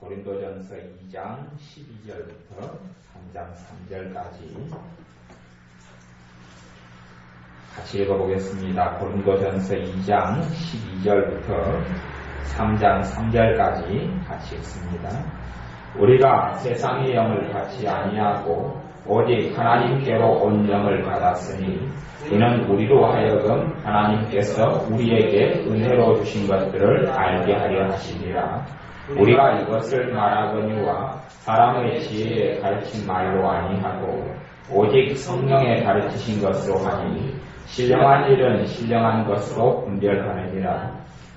고린도전서 2장 12절부터 3장 3절까지 같이 읽어보겠습니다. 고린도전서 2장 12절부터 3장 3절까지 같이 읽습니다. 우리가 세상의 영을 받지 아니하고 오직 하나님께로 온 영을 받았으니 이는 우리로 하여금 하나님께서 우리에게 은혜로 주신 것들을 알게 하려 하시니라. 우리가 이것을 말하거니와 사람의 지혜에 가르친 말로 아니하고 오직 성령에 가르치신 것으로 하니 신령한 일은 신령한 것으로 분별하느니라.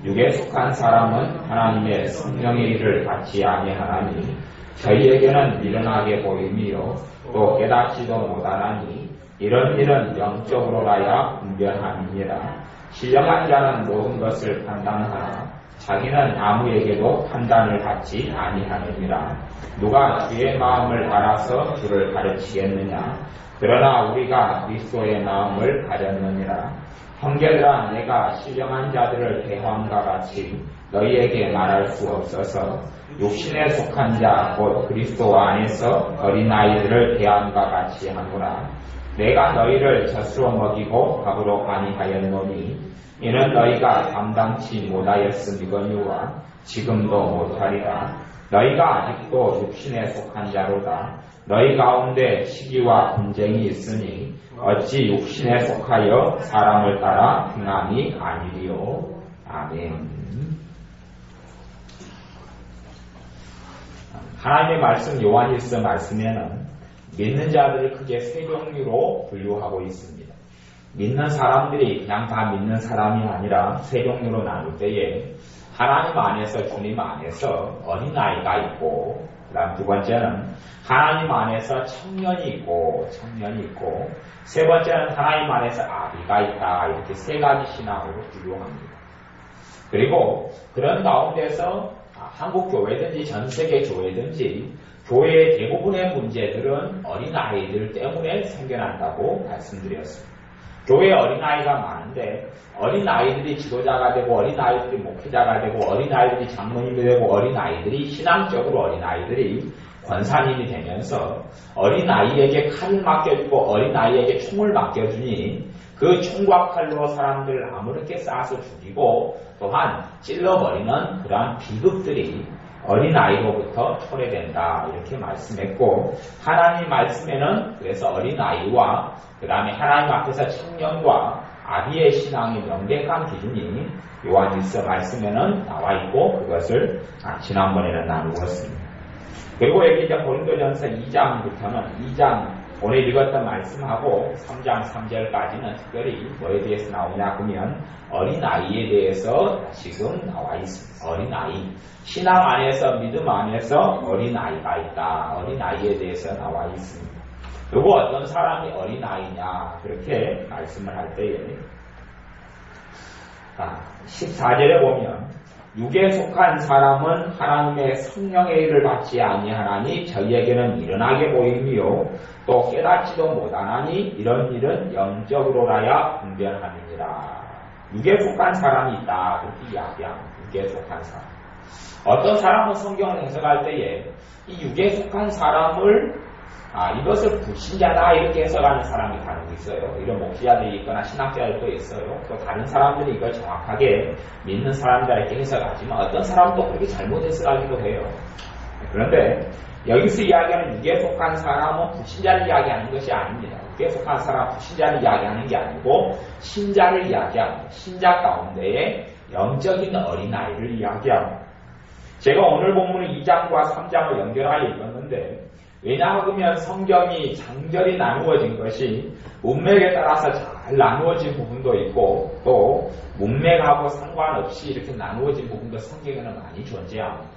육에 속한 사람은 하나님의 성령의 일을 받지 아니하나니 저희에게는 미련하게 보임이요 또 깨닫지도 못하나니 이런 일은 영적으로라야 분별함이니라. 신령한 자는 모든 것을 판단하나 자기는 아무에게도 판단을 받지 아니하느니라. 누가 주의 마음을 알아서 주를 가르치겠느냐. 그러나 우리가 그리스도의 마음을 가졌느니라. 형제들아, 내가 신령한 자들을 대함과 같이 너희에게 말할 수 없어서 육신에 속한 자 곧 그리스도 안에서 어린아이들을 대함과 같이 하노라. 내가 너희를 젖으로 먹이고 밥으로 아니하였노니 이는 너희가 감당치 못하였음이거니와 지금도 못하리라. 너희가 아직도 육신에 속한 자로다. 너희 가운데 시기와 분쟁이 있으니 어찌 육신에 속하여 사람을 따라 행함이 아니리요. 아멘. 하나님의 말씀 요한일서 말씀에는 믿는 자들을 크게 세 종류로 분류하고 있습니다. 믿는 사람들이 그냥 다 믿는 사람이 아니라 세 종류로 나눌 때에 하나님 안에서 주님 안에서 어린아이가 있고, 그 다음 두 번째는 하나님 안에서 청년이 있고 세 번째는 하나님 안에서 아비가 있다. 이렇게 세 가지 신앙으로 분류합니다. 그리고 그런 가운데서 한국 교회든지 전 세계 교회든지 교회의 대부분의 문제들은 어린아이들 때문에 생겨난다고 말씀드렸습니다. 교회에 어린아이가 많은데 어린아이들이 지도자가 되고 어린아이들이 목회자가 되고 어린아이들이 장로님이 되고 어린아이들이 신앙적으로 어린아이들이 권사님이 되면서 어린아이에게 칼을 맡겨주고 어린아이에게 총을 맡겨주니 그 총과 칼로 사람들을 아무렇게 쏴서 죽이고 또한 찔러버리는 그러한 비극들이 어린아이로부터 초래된다 이렇게 말씀했고, 하나님 말씀에는 그래서 어린아이와 그 다음에 하나님 앞에서 청년과 아비의 신앙이 명백한 기준이 요한일서 말씀에는 나와 있고 그것을 지난번에는 나누었습니다. 그리고 여기 이제 고린도전서 2장부터는 2장 오늘 읽었던 말씀하고 3장 3절까지는 특별히 뭐에 대해서 나오냐 그러면 어린아이에 대해서 지금 나와 있습니다. 어린아이. 신앙 안에서 믿음 안에서 어린아이가 있다. 어린아이에 대해서 나와 있습니다. 그리고 어떤 사람이 어린아이냐 그렇게 말씀을 할 때에 14절에 보면 육에 속한 사람은 하나님의 성령의 일을 받지 아니하나니 저희에게는 미련하게 보임이요 또 깨닫지도 못하나니 이런 일은 영적으로라야 분별하느니라. 육에 속한 사람이 있다 그렇게 이야기합니다. 육에 속한 사람. 어떤 사람은 성경을 해석할 때에 이 육에 속한 사람을 이것을 불신자다 이렇게 해석하는 사람이 간혹 있어요. 이런 목회자들이 있거나 신학자들도 있어요. 또 다른 사람들이 이걸 정확하게 믿는 사람들에게 해석하지만 어떤 사람도 그렇게 잘못 해석하기도 해요. 그런데 여기서 이야기하는 육에 속한 사람은 불신자를 이야기하는 것이 아닙니다. 육에 속한 사람은 불신자를 이야기하는 게 아니고 신자를 이야기합니다. 신자 가운데에 영적인 어린아이를 이야기합니다. 제가 오늘 본문은 2장과 3장을 연결하여 읽었는데 왜냐하면 성경이 장절이 나누어진 것이 문맥에 따라서 잘 나누어진 부분도 있고 또 문맥하고 상관없이 이렇게 나누어진 부분도 성경에는 많이 존재합니다.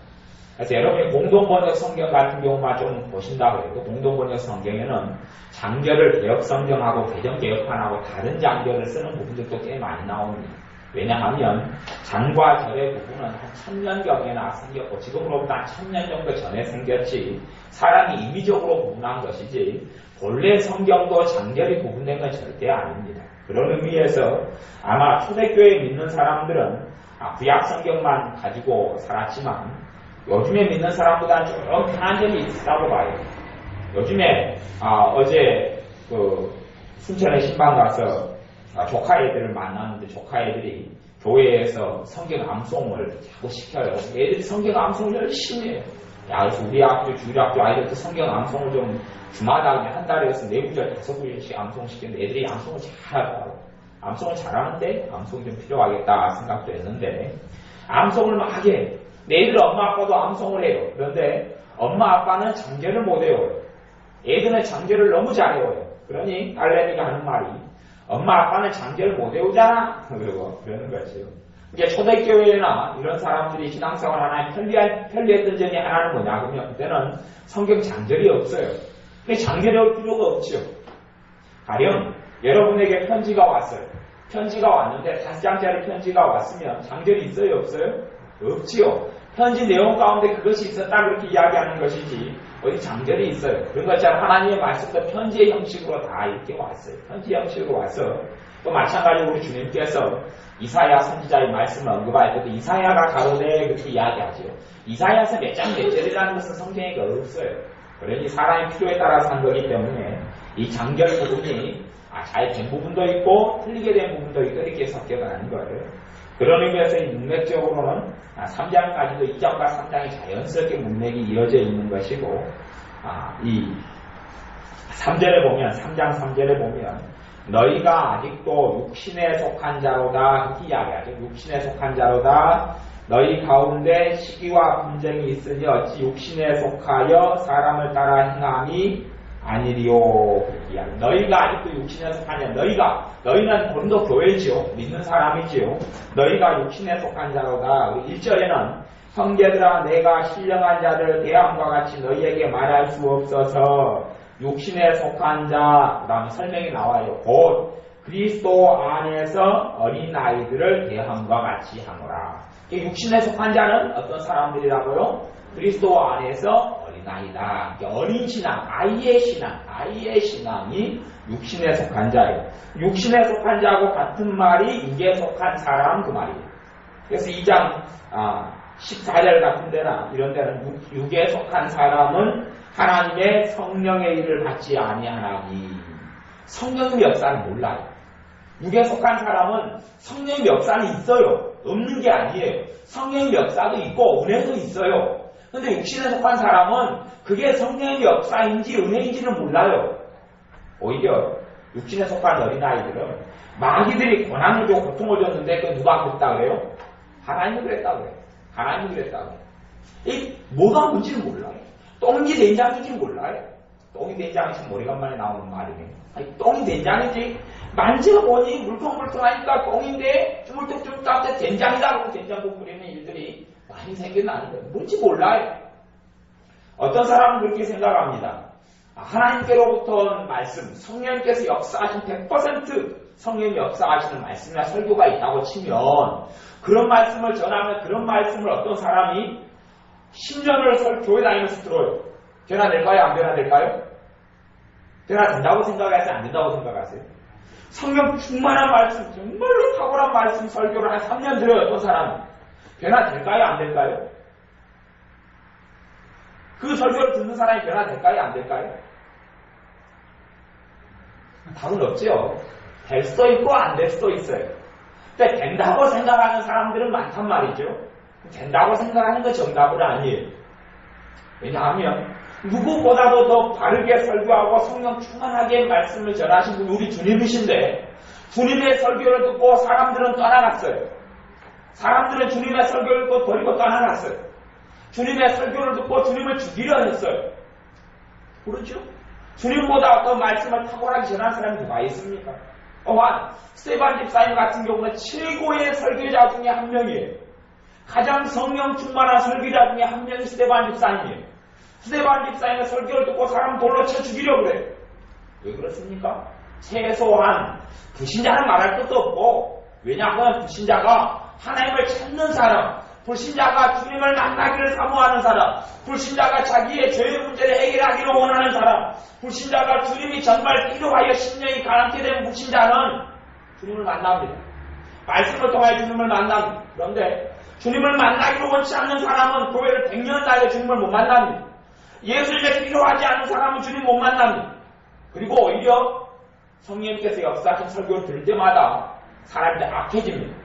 그래서 여러분이 공동번역 성경 같은 경우만 좀 보신다고 해도 공동번역 성경에는 장절을 개혁성경하고 개정개혁판하고 다른 장절을 쓰는 부분들도 꽤 많이 나옵니다. 왜냐하면 장과 절의 부분은 한 1000년경에나 생겼고 지금으로부터 한 1000년 정도 전에 생겼지 사람이 임의적으로 구분한 것이지 본래 성경도 장절이 구분된 건 절대 아닙니다. 그런 의미에서 아마 초대교회 믿는 사람들은 구약 성경만 가지고 살았지만 요즘에 믿는 사람보다 좀 편한 점이 있다고 봐요. 요즘에 어제 순천에 신방 가서 조카 애들을 만났는데 조카 애들이 교회에서 성경 암송을 자꾸 시켜요. 애들이 성경 암송을 열심히 해요. 그래서 우리 학교 주일학교 아이들도 성경 암송을 좀 주마다 그냥 한 달에서 4구절 5구절씩 암송시키는데 애들이 암송을 잘하더라고요. 암송을 잘하는데 암송이 좀 필요하겠다 생각도 했는데 암송을 막 해. 애들 엄마 아빠도 암송을 해요. 그런데 엄마 아빠는 장제를 못 외워요. 애들은 장제를 너무 잘 외워요. 그러니 딸내미가 하는 말이 엄마 아빠는 장제를 못 외우잖아. 그러는 거죠. 이게 초대교회나 이런 사람들이 신앙생활 하나에 편리했던 점이 하나는 뭐냐 그러면 그때는 성경 장절이 없어요. 근데 장절이 올 필요가 없죠. 가령 여러분에게 편지가 왔어요. 편지가 왔는데 5장짜리 편지가 왔으면 장절이 있어요 없어요? 없지요. 편지 내용 가운데 그것이 있었다 그렇게 이야기하는 것이지 어디 장절이 있어요. 그런 것처럼 하나님의 말씀도 편지의 형식으로 다 이렇게 왔어요. 편지 형식으로 와서 또 마찬가지로 우리 주님께서 이사야 선지자의 말씀을 언급할 때도 이사야가 가로되 그렇게 이야기하죠. 이사야서 몇 장 몇 절이라는 것은 성경에 없어요. 그러니 사람의 필요에 따라서 한 거기 때문에 이 장절 부분이 잘 된 부분도 있고 틀리게 된 부분도 있고 이렇게 섞여가는 거예요. 그런 의미에서 이 문맥적으로는 3장까지도 2장과 3장이 자연스럽게 문맥이 이어져 있는 것이고 이 3절에 보면 3장 3절에 보면 너희가 아직도 육신에 속한 자로다 그렇게 이야기하죠. 육신에 속한 자로다 너희 가운데 시기와 분쟁이 있으니 어찌 육신에 속하여 사람을 따라 행함이 아니리요. 너희가 아직도 육신에 속하냐 너희는 고린도 교회지요. 믿는 사람이지요. 너희가 육신에 속한 자로다. 1절에는 형제들아 내가 신령한 자를 대함과 같이 너희에게 말할 수 없어서 육신에 속한 자 그 다음에 설명이 나와요. 곧 그리스도 안에서 어린아이들을 대함과 같이 하노라. 육신에 속한 자는 어떤 사람들이라고요? 그리스도 안에서 어린아이다. 어린 신앙, 아이의 신앙이 육신에 속한 자예요. 육신에 속한 자하고 같은 말이 육에 속한 사람 그 말이에요. 그래서 2장 14절 같은 데나 이런 데는 육에 속한 사람은 하나님의 성령의 일을 받지 아니하나니 성령의 역사는 몰라요. 육에 속한 사람은 성령의 역사는 있어요. 없는 게 아니에요. 성령의 역사도 있고 은혜도 있어요. 그런데 육신에 속한 사람은 그게 성령의 역사인지 은혜인지는 몰라요. 오히려 육신에 속한 어린아이들은 마귀들이 고난을 주고 고통을 줬는데 그 누가 그랬다 그래요? 하나님이 그랬다고 그래요. 하나님이 그랬다고 해요. 이 뭐가 뭔지는 몰라요. 똥인지 된장인지 몰라요. 똥이 된장이 참 오래간만에 나오는 말이네요. 똥이 된장인지 만져보니 물컹물컹하니까 똥인데 쭈물뚝쭈물뚝한데 된장이다 그러고 된장국 끓이는 일들이 많이 생겨나는데 뭔지 몰라요. 어떤 사람은 그렇게 생각합니다. 하나님께로부터 온 말씀, 성령께서 역사하신 100% 성령이 역사하시는 말씀이나 설교가 있다고 치면 그런 말씀을 전하면 그런 말씀을 어떤 사람이 10년을 교회 다니면서 들어요. 변화될까요? 안 변화될까요? 변화된다고 생각하세요? 안 된다고 생각하세요? 성령 충만한 말씀, 정말로 탁월한 말씀 설교를 한 3년 들어요. 어떤 사람은. 변화될까요? 안 될까요? 그 설교를 듣는 사람이 변화될까요? 안 될까요? 답은 없죠. 될 수도 있고 안 될 수도 있어요. 근데 된다고 생각하는 사람들은 많단 말이죠. 된다고 생각하는 건 정답은 아니에요. 왜냐하면 누구보다도 더 바르게 설교하고 성령 충만하게 말씀을 전하신 분이 우리 주님이신데 주님의 설교를 듣고 사람들은 떠나갔어요. 사람들은 주님의 설교를 듣고 버리고 떠나갔어요. 주님의 설교를 듣고 주님을 죽이려 했어요. 그렇죠? 주님보다 어떤 말씀을 탁월하게 전한 사람이 누가 있습니까? 또한 스테반 집사님 같은 경우는 최고의 설교자 중에 한 명이에요. 가장 성령 충만한 설교자 중에 한 명이 스테반 집사님이에요. 스테반 집사님의 설교를 듣고 사람 돌로 쳐 죽이려고 그래요. 왜 그렇습니까? 최소한 불신자는 말할 것도 없고 왜냐하면 불신자가 하나님을 찾는 사람, 불신자가 주님을 만나기를 사모하는 사람, 불신자가 자기의 죄의 문제를 해결하기를 원하는 사람, 불신자가 주님이 정말 필요하여 심령이 가난케 된 불신자는 주님을 만납니다. 말씀을 통하여 주님을 만납니다. 그런데 주님을 만나기로 원치 않는 사람은 교회를 100년 다해 주님을 못 만납니다. 예수님이 필요하지 않은 사람은 주님 못 만납니다. 그리고 오히려 성령님께서 역사하신 설교를 들을 때마다 사람들이 악해집니다.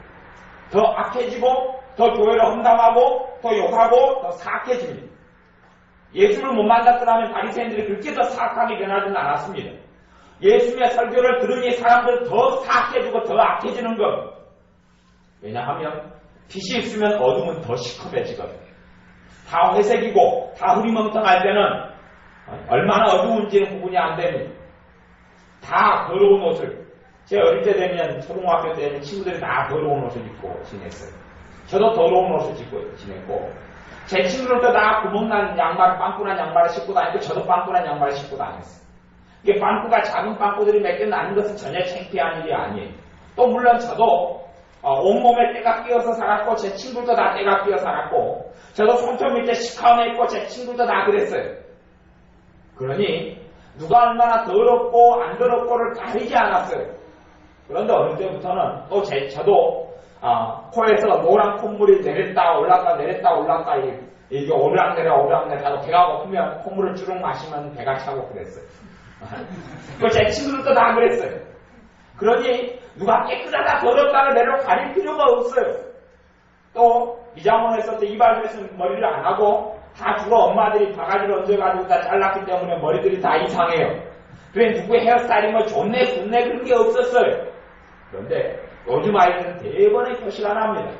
더 악해지고 더 교회를 험담하고 더 욕하고 더 사악해집니다. 예수를 못 만났더라면 바리새인들이 그렇게 더 사악하게 변하지는 않았습니다. 예수님의 설교를 들으니 사람들은 더 사악해지고 더 악해지는 겁니다. 왜냐하면 빛이 있으면 어둠은 더 시커매지거든요. 다 회색이고 다 흐리멍텅할 때는 얼마나 어두운지는 구분이 안 됩니다. 다 더러운 옷을, 제 어릴 때 되면 초등학교 때는 친구들이 다 더러운 옷을 입고 지냈어요. 저도 더러운 옷을 입고 지냈고, 제 친구들도 다 구멍난 양말, 빵꾸난 양말을 신고 다니고 저도 빵꾸난 양말을 신고 다녔어요. 이게 빵꾸가 작은 빵꾸들이 몇 개 나는 것은 전혀 창피한 일이 아니에요. 또 물론 저도 온몸에 때가 끼어서 살았고 제 친구들도 다 때가 끼어 살았고, 저도 손톱 밑에 시커매 있고 제 친구들도 다 그랬어요. 그러니 누가 얼마나 더럽고 안 더럽고를 가리지 않았어요. 그런데 어느 때부터는 또 저도 코에서 노란 콧물이 내렸다 올랐다 내렸다 올랐다, 이게 오르락내리락 하고 배가 고프면 콧물을 주룩 마시면 배가 차고 그랬어요. 제 친구들도 다 그랬어요. 그러니 누가 깨끗하다 더럽다를 내려 가릴 필요가 없어요. 또 미장원에서 이발소에서 머리를 안 하고 다 주로 엄마들이 바가지를 얹어가지고 다 잘랐기 때문에 머리들이 다 이상해요. 그래 누구의 헤어스타일이 뭐 좋네 그런 게 없었어요. 그런데 요즘 아이들은 대번에 표시가 납니다.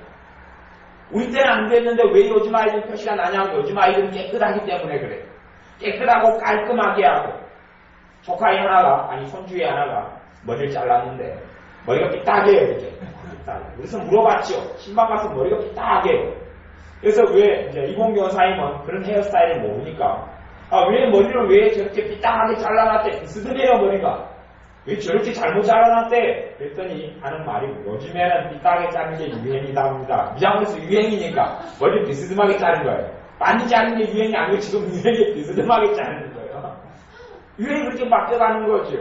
우리 때는 안 됐는데 왜 요즘 아이들은 표시가 나냐고. 요즘 아이들은 깨끗하기 때문에 그래요. 깨끗하고 깔끔하게 하고. 조카의 하나가, 아니 손주의 하나가 머리를 잘랐는데 머리가 삐딱해요. 이렇게 그래서 물어봤죠. 신방 가서 머리가 삐딱해요. 그래서 왜 이제 이봉규 원사님은 그런 헤어스타일을 모르니까 왜 머리를 왜 저렇게 삐딱하게 잘라놨대? 비스듬해요 머리가. 왜 저렇게 잘못 잘라놨대? 그랬더니 하는 말이 요즘에는 삐딱하게 자르는 게 유행이답니다. 미장원에서 유행이니까 머리를 비스듬하게 자른 거예요. 많이 자르는 게 유행이 아니고 지금 유행이 비스듬하게 자르는 거예요. 유행이 그렇게 바뀌어가는 거죠.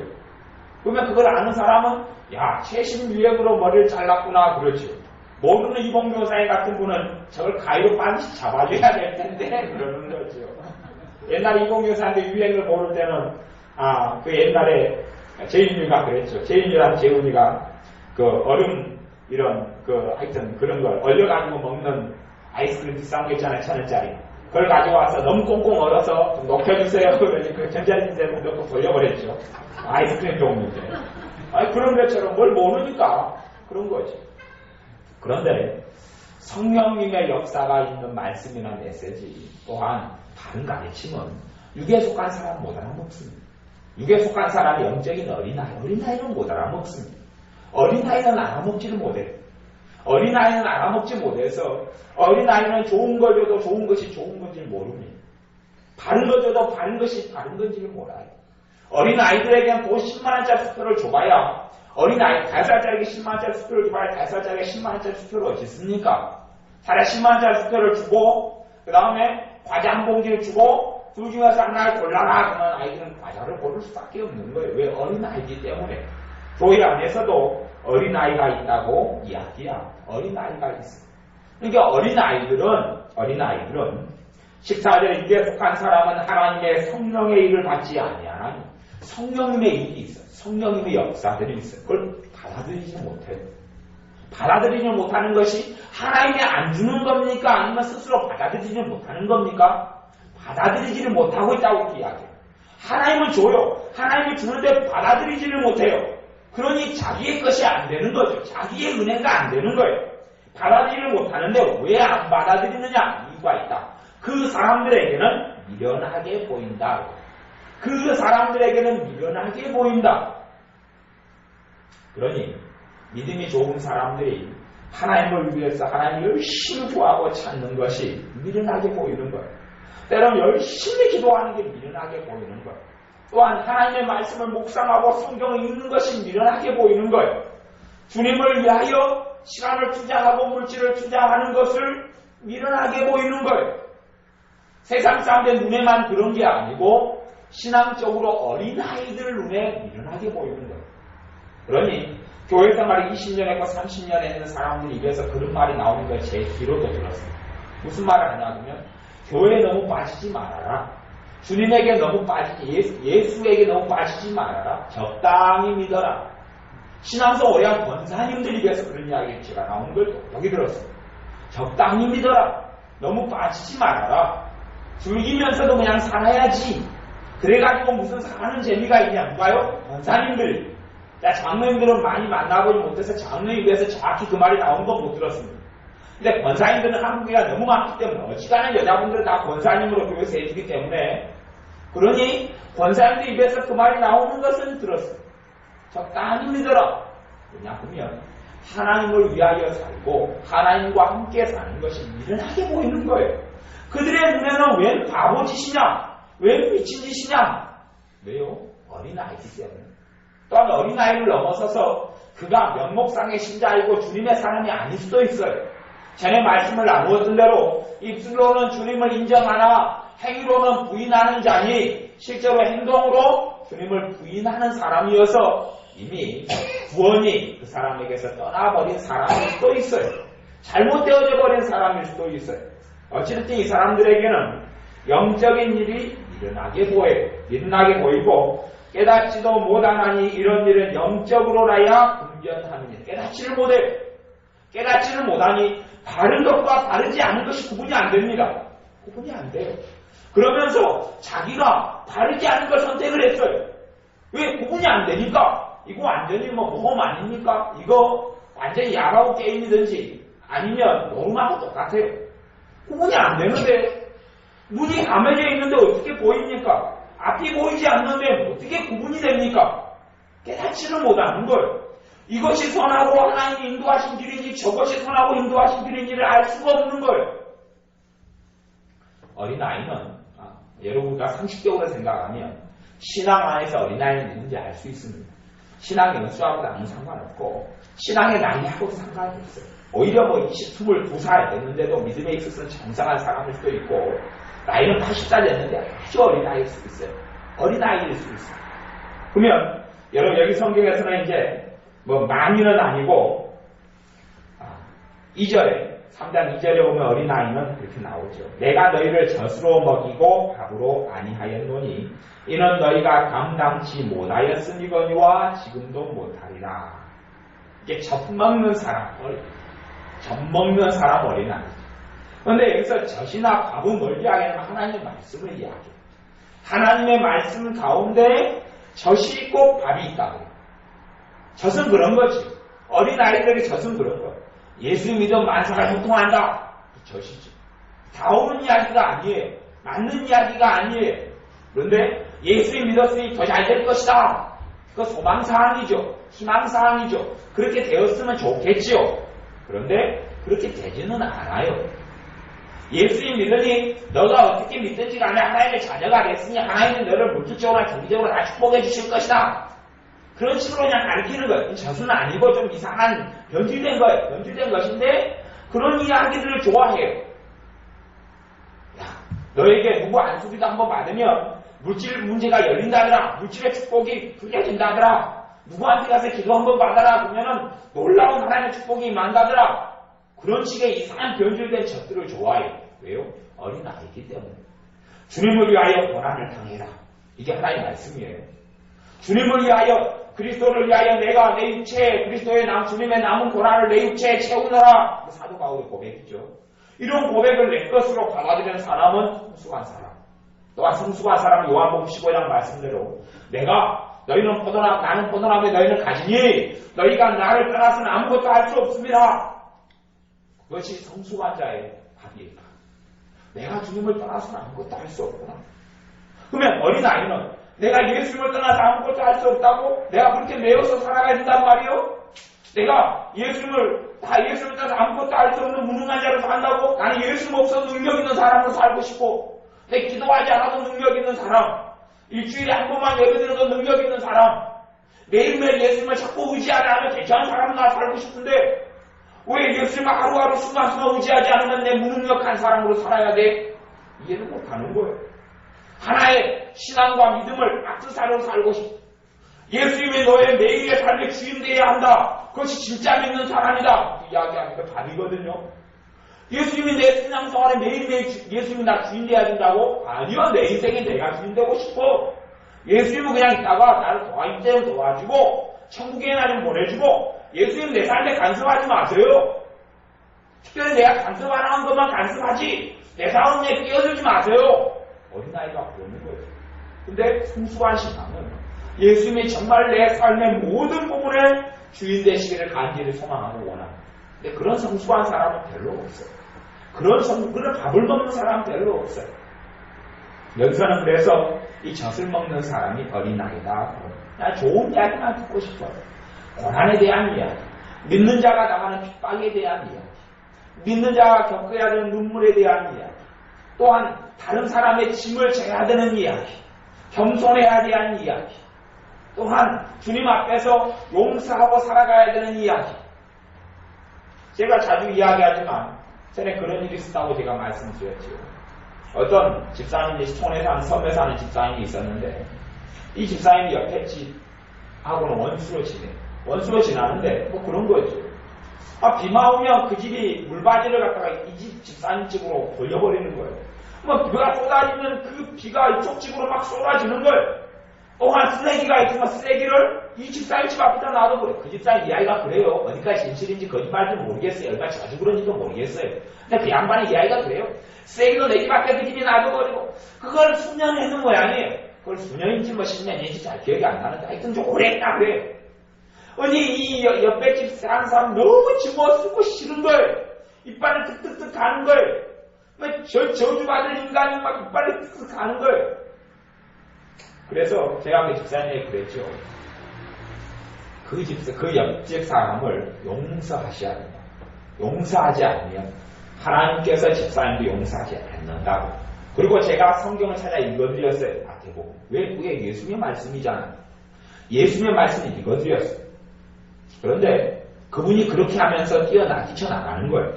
그러면 그걸 아는 사람은 최신 유행으로 머리를 잘랐구나 그러죠. 모르는 이봉규 원사님 같은 분은 저걸 가위로 반드시 잡아줘야 될 텐데 그러는 거죠. 옛날에 이봉규 원사님도 유행을 모를 때는 그 옛날에 재윤이가 그랬죠. 재윤이랑 재훈이가 그 얼음 이런 하여튼 그런 걸 얼려가지고 먹는 아이스크림 비싼 거 있잖아요. 1,000원짜리. 그걸 가지고 와서 너무 꽁꽁 얼어서 좀 녹여주세요. 그러니 그 전자레인지에 넣고 돌려버렸죠. 아이스크림 종류인데. 그런 것처럼 뭘 모르니까 그런 거죠. 그런데 성령님의 역사가 있는 말씀이나 메시지 또한 다른 가르침은 육에 속한 사람 못 알아먹습니다. 육에 속한 사람이 영적인 어린아이는 못 알아먹습니다. 어린아이는 알아먹지를 못해요. 어린아이는 알아먹지 못해서 어린아이는 좋은 걸 줘도 좋은 것이 좋은 건지를 모릅니다. 바른 걸 줘도 바른 것이 바른 건지를 몰라요. 어린아이들에게는 돈 10만원짜리 수표를 줘봐야 어린아이 5살짜리에게 10만원짜리 수표를 줘봐야 5살짜리에게 10만원짜리 수표를 어디 있습니까? 차라리 10만원짜리 수표를 주고 그 다음에 과자 한 봉지를 주고 둘 중에서 하나를 골라라 그러면 아이들은 과자를 고를 수밖에 없는 거예요. 왜? 어린아이기 때문에. 교회 안에서도 어린아이가 있다고 이야기야. 어린아이가 있어. 그러니까 어린아이들은 14절에 육에 속한 사람은 하나님의 성령의 일을 받지 아니하나니 성령님의 일이 있어. 성령님의 역사들이 있어. 그걸 받아들이지 못해요. 받아들이지 못하는 것이 하나님이 안 주는 겁니까? 아니면 스스로 받아들이지 못하는 겁니까? 받아들이지를 못하고 있다고 이야기해요. 하나님은 줘요. 하나님이 주는데 받아들이지를 못해요. 그러니 자기의 것이 안 되는 거죠. 자기의 은혜가 안 되는 거예요. 받아들이지를 못하는데 왜 안 받아들이느냐? 이유가 있다. 그 사람들에게는 미련하게 보인다. 그 사람들에게는 미련하게 보인다. 그러니 믿음이 좋은 사람들이 하나님을 위해서 하나님을 열심히 구하고 찾는 것이 미련하게 보이는 거예요. 때로는 열심히 기도하는 게 미련하게 보이는 거예요. 또한 하나님의 말씀을 묵상하고 성경을 읽는 것이 미련하게 보이는 거예요. 주님을 위하여 시간을 투자하고 물질을 투자하는 것을 미련하게 보이는 거예요. 세상 사람들 눈에만 그런 게 아니고 신앙적으로 어린아이들 눈에 미련하게 보이는 거예요. 그러니 교회 생활이 20년 했고 30년 했는 사람들 입에서 그런 말이 나오는 걸 제 귀로도 들었습니다. 무슨 말을 하냐면 교회에 너무 빠지지 말아라. 주님에게 너무 빠지지 예수에게 너무 빠지지 말아라. 적당히 믿어라. 신앙서 오래 한 권사님들 입에서 그런 이야기가 나오는 걸 여기 들었습니다. 적당히 믿어라. 너무 빠지지 말아라. 즐기면서도 그냥 살아야지. 그래가지고 무슨 사는 재미가 있냐. 누가요? 권사님들. 장로님들은 많이 만나보지 못해서 장로 입에서 정확히 그 말이 나온 건 못 들었습니다. 근데 권사님들은 한국에가 너무 많기 때문에 어지간한 여자분들은 다 권사님으로 교회 세주기 때문에 그러니 권사님들 입에서 그 말이 나오는 것은 들었어요. 적당히 믿어라. 왜냐하면 하나님을 위하여 살고 하나님과 함께 사는 것이 미련하게 보이는 거예요. 그들의 눈에는 웬 바보 짓이냐? 웬 미친 짓이냐? 왜요? 어린아이기 때문에. 또한 어린아이를 넘어서서 그가 면목상의 신자이고 주님의 사람이 아닐 수도 있어요. 전에 말씀을 나누었던 대로 입술로는 주님을 인정하나 행위로는 부인하는 자니 실제로 행동으로 주님을 부인하는 사람이어서 이미 구원이 그 사람에게서 떠나버린 사람일 수도 있어요. 잘못되어져 버린 사람일 수도 있어요. 어쨌든 이 사람들에게는 영적인 일이 미련하게 보이고 깨닫지도 못하나니 이런 일은 영적으로라야 분별하는 일. 깨닫지를 못해요. 깨닫지를 못하니 바른 것과 바르지 않은 것이 구분이 안 됩니다. 구분이 안 돼요. 그러면서 자기가 바르지 않은 걸 선택을 했어요. 왜? 구분이 안 되니까. 이거 완전히 모험 아닙니까? 이거 완전히 야가우 게임이든지 아니면 노름하고 똑같아요. 구분이 안 되는데 눈이 감춰져 있는데 어떻게 보입니까? 앞이 보이지 않는데 어떻게 구분이 됩니까? 깨닫지를 못하는 거예요. 이것이 선하고 하나님이 인도하신 길인지 저것이 선하고 인도하신 길인지를 알 수가 없는 거예요. 어린아이는 여러분과 상식적으로 생각하면 신앙 안에서 어린아이는 누군지 알 수 있습니다. 신앙의 연수하고도 아무 상관없고 신앙의 나이하고도 상관이 없어요. 오히려 22살 됐는데도 믿음에 있어서는 장성한 사람일 수도 있고 나이는 80살 됐는데 아주 어린아이일 수도 있어요. 어린아이일 수도 있어요. 그러면 여러분 여기 성경에서는 이제 많이는 아니고 2절에 3장 2절에 보면 어린아이는 이렇게 나오죠. 내가 너희를 젖으로 먹이고 밥으로 아니하였노니 이는 너희가 감당치 못하였으니거니와 지금도 못하리라. 이게 젖 먹는 사람 어린아이죠. 그런데 여기서 젖이나 밥은 뭘 이야기하냐면 하나님의 말씀을 이야기해요. 하나님의 말씀 가운데 젖이 있고 밥이 있다. 젖은 그런 거지. 어린아이들이 젖은 그런 거예요. 예수 믿음 만사가 형통한다. 젖이지. 다 오는 이야기가 아니에요. 맞는 이야기가 아니에요. 그런데 예수 믿었으니 더 잘 될 것이다. 그거 소망사항이죠. 희망사항이죠. 그렇게 되었으면 좋겠지요. 그런데 그렇게 되지는 않아요. 예수님 믿으니 너가 어떻게 믿든지 간에 하나님의 자녀가 됐으니 하나님은 너를 물질적으로나 경제적으로 다 축복해 주실 것이다. 그런 식으로 그냥 가르치는 거예요. 젖은 아니고 좀 이상한 변질된 거예요. 변질된 것인데 그런 이야기들을 좋아해요. 야, 너에게 누구 안수기도 한번 받으면 물질 문제가 열린다더라. 물질의 축복이 풀려진다더라. 누구한테 가서 기도 한번 받아라. 그러면은 놀라운 하나님의 축복이 임한다더라. 그런 식의 이상한 변질된 젖들을 좋아해요. 왜요? 어린아이기 때문에. 주님을 위하여 고난을 당해라. 이게 하나님의 말씀이에요. 주님을 위하여 그리스도를 위하여 내가 내 육체에 그리스도의 주님의 남은 고난을 내 육체에 채우노라. 사도 바울의 고백이죠. 이런 고백을 내 것으로 받아들이는 사람은 성숙한 사람. 또한 성숙한 사람은 요한복음 15장 말씀대로 너희는 나는 포도나무에 너희는 가지니 너희가 나를 떠나서는 아무것도 할 수 없습니다. 그것이 성숙한 자의 답이에요. 내가 주님을 떠나서는 아무것도 할 수 없구나. 그러면 어린아이는 내가 예수님을 떠나서 아무것도 할 수 없다고? 내가 그렇게 매여서 살아가야 된단 말이요? 내가 예수님을 떠나서 아무것도 할 수 없는 무능한 자로 산다고? 나는 예수님 없어도 능력 있는 사람으로 살고 싶고 내 기도하지 않아도 능력 있는 사람, 일주일에 한 번만 예배드려도 능력 있는 사람, 매일매일 예수님을 자꾸 의지하지 않으면 괜찮은 사람으로 나 살고 싶은데 왜 예수님을 하루하루 순간순간 의지하지 않으면 내 무능력한 사람으로 살아야 돼? 이해를 못하는 거예요. 하나의 신앙과 믿음을 악수사로 살고 싶어. 예수님이 너의 매일의 삶의 주인 되어야 한다. 그것이 진짜 믿는 사람이다. 이야기하니까 답이거든요. 예수님이 내 신앙생활에 매일매일 예수님이 나 주인 돼야 된다고? 아니요. 내 인생에 내가 주인 되고 싶어. 예수님은 그냥 있다가 나를 도와줄 때는 도와주고 천국에 나를 보내주고 예수님 내 삶에 간섭하지 마세요. 특별히 내가 간섭하는 것만 간섭하지 내 삶에 끼어들지 마세요. 어린아이가 그러는 거예요. 근데 성숙한 신앙은 예수님이 정말 내 삶의 모든 부분에 주인 되시기를 간절히 소망하고 원합니다. 근데 그런 성숙한 사람은 별로 없어요. 그런 밥을 먹는 사람은 별로 없어요. 여기서는 그래서 이 젖을 먹는 사람이 어린아이다. 나 좋은 이야기만 듣고 싶어요. 고난에 대한 이야기, 믿는 자가 당하는 핍박에 대한 이야기, 믿는 자가 겪어야 되는 눈물에 대한 이야기, 또한 다른 사람의 짐을 져야 되는 이야기, 겸손해야 대한 이야기, 또한 주님 앞에서 용서하고 살아가야 되는 이야기. 제가 자주 이야기하지만 전에 그런 일이 있었다고 제가 말씀드렸지요. 어떤 집사님이 촌에 사는 섬에 사는 집사님이 있었는데 이 집사님이 옆에 집하고는 원수로 지나는데 뭐 그런 거죠. 비가 오면 그 집이 물바지를 갖다가 이 집사님 집으로 돌려버리는 거예요. 뭐 비가 쏟아지면 그 비가 이쪽 집으로 막 쏟아지는 거예요. 또한 쓰레기가 있으면 쓰레기를 이 집사님 집 앞에다 놔둬버려요. 그 집사님 이야기가 그래요. 어디까지 진실인지 거짓말인지 모르겠어요. 어디까지 자주 그런지도 모르겠어요. 근데 그 양반의 이야기가 그래요. 쓰레기도 내 집 앞에 그 집에 놔둬버리고 그걸 수년 했는 모양이에요. 그걸 수년인지 뭐 10년인지 잘 기억이 안 나는데 하여튼 좀 오래 했다 그래요. 아니 이 옆에 집 사는 사람 너무 집어쓰고 싫은 거예요. 이빨을 득득득 가는 거예요. 저주받을 인간이 막 이빨을 득득 가는 거예요. 그래서 제가 그 집사님에게 그랬죠. 그 옆집 사람을 용서하셔야 된다. 용서하지 않으면 하나님께서 집사님도 용서하지 않는다고. 그리고 제가 성경을 찾아 읽어드렸어요. 마태복음. 왜 그게 예수님의 말씀이잖아요. 예수님의 말씀을 읽어드렸어요. 그런데 그분이 그렇게 하면서 뛰쳐나가는 거예요.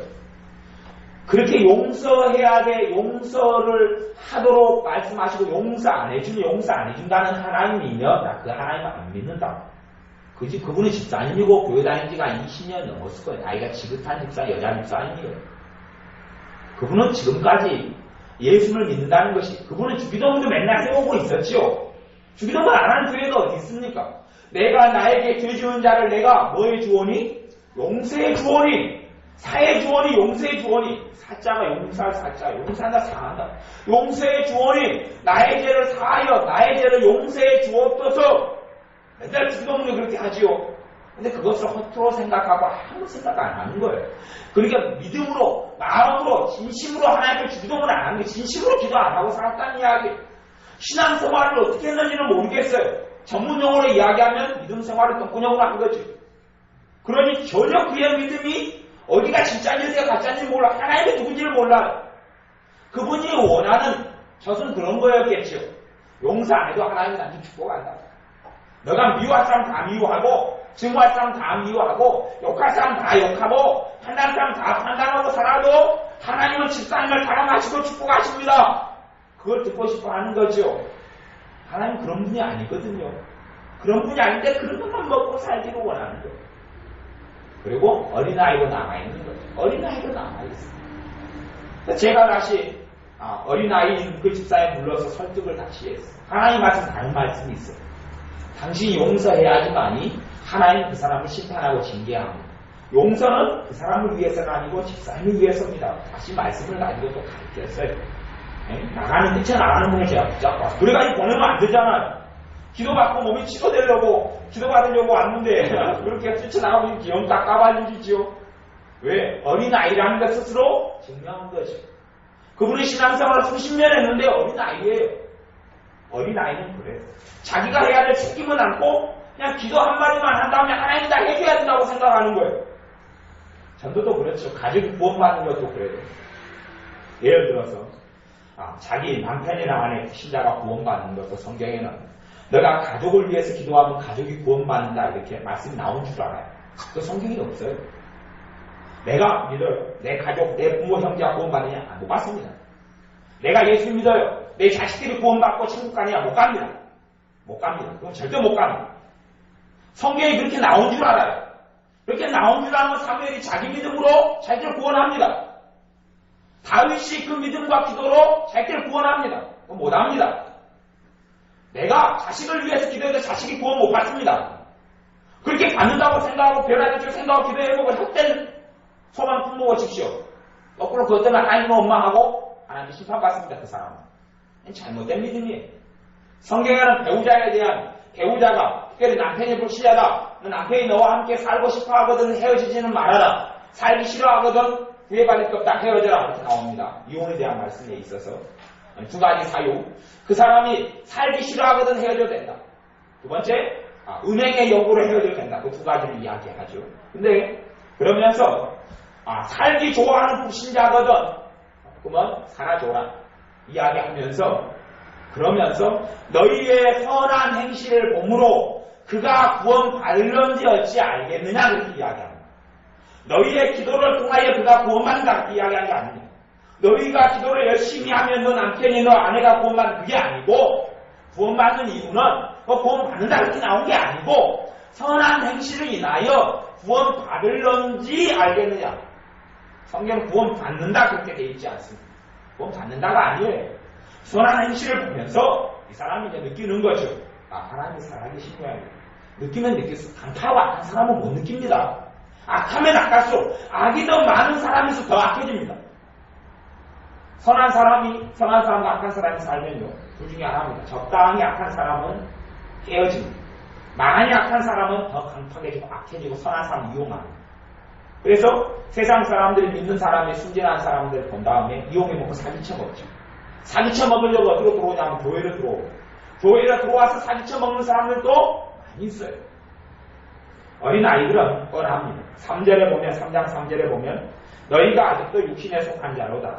그렇게 용서해야 돼, 용서를 하도록 말씀하시고 용서 안 해준다는 하나님이면 나 그 하나님을 안 믿는다. 그분은 집사님이고 교회 다닌 지가 20년 넘었을 거예요. 나이가 지긋한 집사, 여자 집사님이에요. 그분은 지금까지 예수를 믿는다는 것이 그분은 주기도문도 맨날 세우고 있었지요. 주기도문 안 하는 교회가 어디 있습니까? 내가 나에게 죄 지은 자를 내가 뭐해 주오니? 용서해 주오니? 사해 주오니? 용서해 주오니? 사자가 용서할 사자, 용서한다 사한다. 용서해 주오니 나의 죄를 사하여 나의 죄를 용서해 주옵소서. 맨날 주기도문을 그렇게 하지요. 근데 그것을 허투루 생각하고 아무 생각 안 하는 거예요. 그러니까 믿음으로, 마음으로, 진심으로 하나님께 주기도문을 안 하는 게 진심으로 기도 안 하고 살았다는 이야기. 신앙생활을 어떻게 했는지는 모르겠어요. 전문용어로 이야기하면 믿음 생활을 똥꾸녕으로 한 거지. 그러니 전혀 그의 믿음이 어디가 진짜인지 가짜인지 몰라. 하나님이 누군지를 몰라요. 그분이 원하는 젖은 그런 거였겠죠. 용서 안 해도 하나님이 나한테 축복한다. 너가 미워할 사람 다 미워하고 증오할 사람 다 미워하고 욕할 사람 다 욕하고 판단할 사람 다 판단하고 살아도 하나님은 집사님을 사랑하시고 축복하십니다. 그걸 듣고 싶어 하는 거죠. 하나님 그런 분이 아니거든요. 그런 분이 아닌데 그런 것만 먹고 살기를 원하는 거예요. 그리고 어린아이로 남아있는 거죠. 어린아이로 남아있어요. 제가 다시 어린아이인 그 집사에 불러서 설득을 다시 했어요. 하나님 말씀 다른 말씀이 있어요. 당신이 용서해야지만이 하나님 그 사람을 심판하고 징계합니다. 용서는 그 사람을 위해서가 아니고 집사님을 위해서입니다. 다시 말씀을 가지고 또 가르쳤어요. 뛰쳐나가는 분을 제가 붙잡고 그래가지고 보내면 안 되잖아요. 기도받고 몸이 치료되려고 기도받으려고 왔는데 그렇게 뛰쳐나가면 기운 다 까발리지요. 왜? 어린아이라는 것 스스로 증명한 거죠. 그분이 신앙생활을 수십 년 했는데 어린아이예요. 어린아이는 그래요. 자기가 해야 될 책임은 안고 그냥 기도 한마디만 한 다음에 하나님이 다 해줘야 된다고 생각하는 거예요. 전도도 그렇죠. 가족이 구원받는 것도 그래요. 예를 들어서 자기 남편이나 아내 신자가 구원받는 것도 성경에는 너가 가족을 위해서 기도하면 가족이 구원받는다 이렇게 말씀이 나온 줄 알아요. 그 성경이 없어요. 내가 믿어요. 내 가족, 내 부모, 형제가 구원받느냐? 못 받습니다. 내가 예수 믿어요. 내 자식들이 구원받고 천국 가느냐? 못 갑니다. 못 갑니다. 그건 절대 못 갑니다. 성경이 그렇게 나온 줄 알아요. 이렇게 나온 줄 알면 사무엘이 자기 믿음으로 자기를 구원합니다. 다윗이 그 믿음과 기도로 자기를 구원합니다. 못합니다. 내가 자식을 위해서 기도해도 자식이 구원 못 받습니다. 그렇게 받는다고 생각하고 변화될 줄 생각하고 기도해보고 헛된 소망 품어보십시오. 거꾸로 그것 때문에 하나님 원망하고 하나님 심판받습니다. 그 사람은. 잘못된 믿음이에요. 성경에는 배우자가 특별히 남편이 불신하다. 남편이 너와 함께 살고 싶어 하거든 헤어지지는 말아라. 살기 싫어하거든 구애받을 게 없다 헤어져라. 이렇게 나옵니다. 이혼에 대한 말씀에 있어서 두 가지 사유. 그 사람이 살기 싫어하거든 헤어져도 된다. 두 번째, 은행의 여부로 헤어져도 된다. 그 두 가지를 이야기하죠. 근데 그러면서 살기 좋아하는 불신자거든 그러면 살아줘라 이야기하면서 그러면서 너희의 선한 행실을 보므로 그가 구원받을런지 어찌 알겠느냐 그렇게 이야기합니다. 너희의 기도를 통하여 그가 구원받는다 그렇게 이야기한 게 아닙니다. 너희가 기도를 열심히 하면 너 남편이 너 아내가 구원받는 그게 아니고 구원받는 이유는 구원받는다 그렇게 나온 게 아니고 선한 행실을 인하여 구원받을런지 알겠느냐. 성경은 구원받는다 그렇게 되어 있지 않습니다. 구원받는다가 아니에요. 선한 행실을 보면서 이 사람이 이제 느끼는 거죠. 하나님이 살아계신 거예요. 느끼면 느꼈어. 강타와 악한 사람은 못 느낍니다. 악하면 악할수록 악이 더 많은 사람에서 더 악해집니다. 선한 사람과 악한 사람이 살면요. 둘 중에 하나입니다. 적당히 악한 사람은 깨어집니다. 많이 악한 사람은 더 강팍해지고 악해지고 선한 사람은 이용합니다. 그래서 세상 사람들이 믿는 사람이 순진한 사람들을 본 다음에 이용해먹고 사기쳐 먹죠. 사기쳐 먹으려고 어디로 들어오냐면 교회로 들어오고 교회로 들어와서 사기쳐 먹는 사람들도 많이 있어요. 어린아이들은 뻔합니다. 3장 3절에 보면 너희가 아직도 육신에 속한 자로다.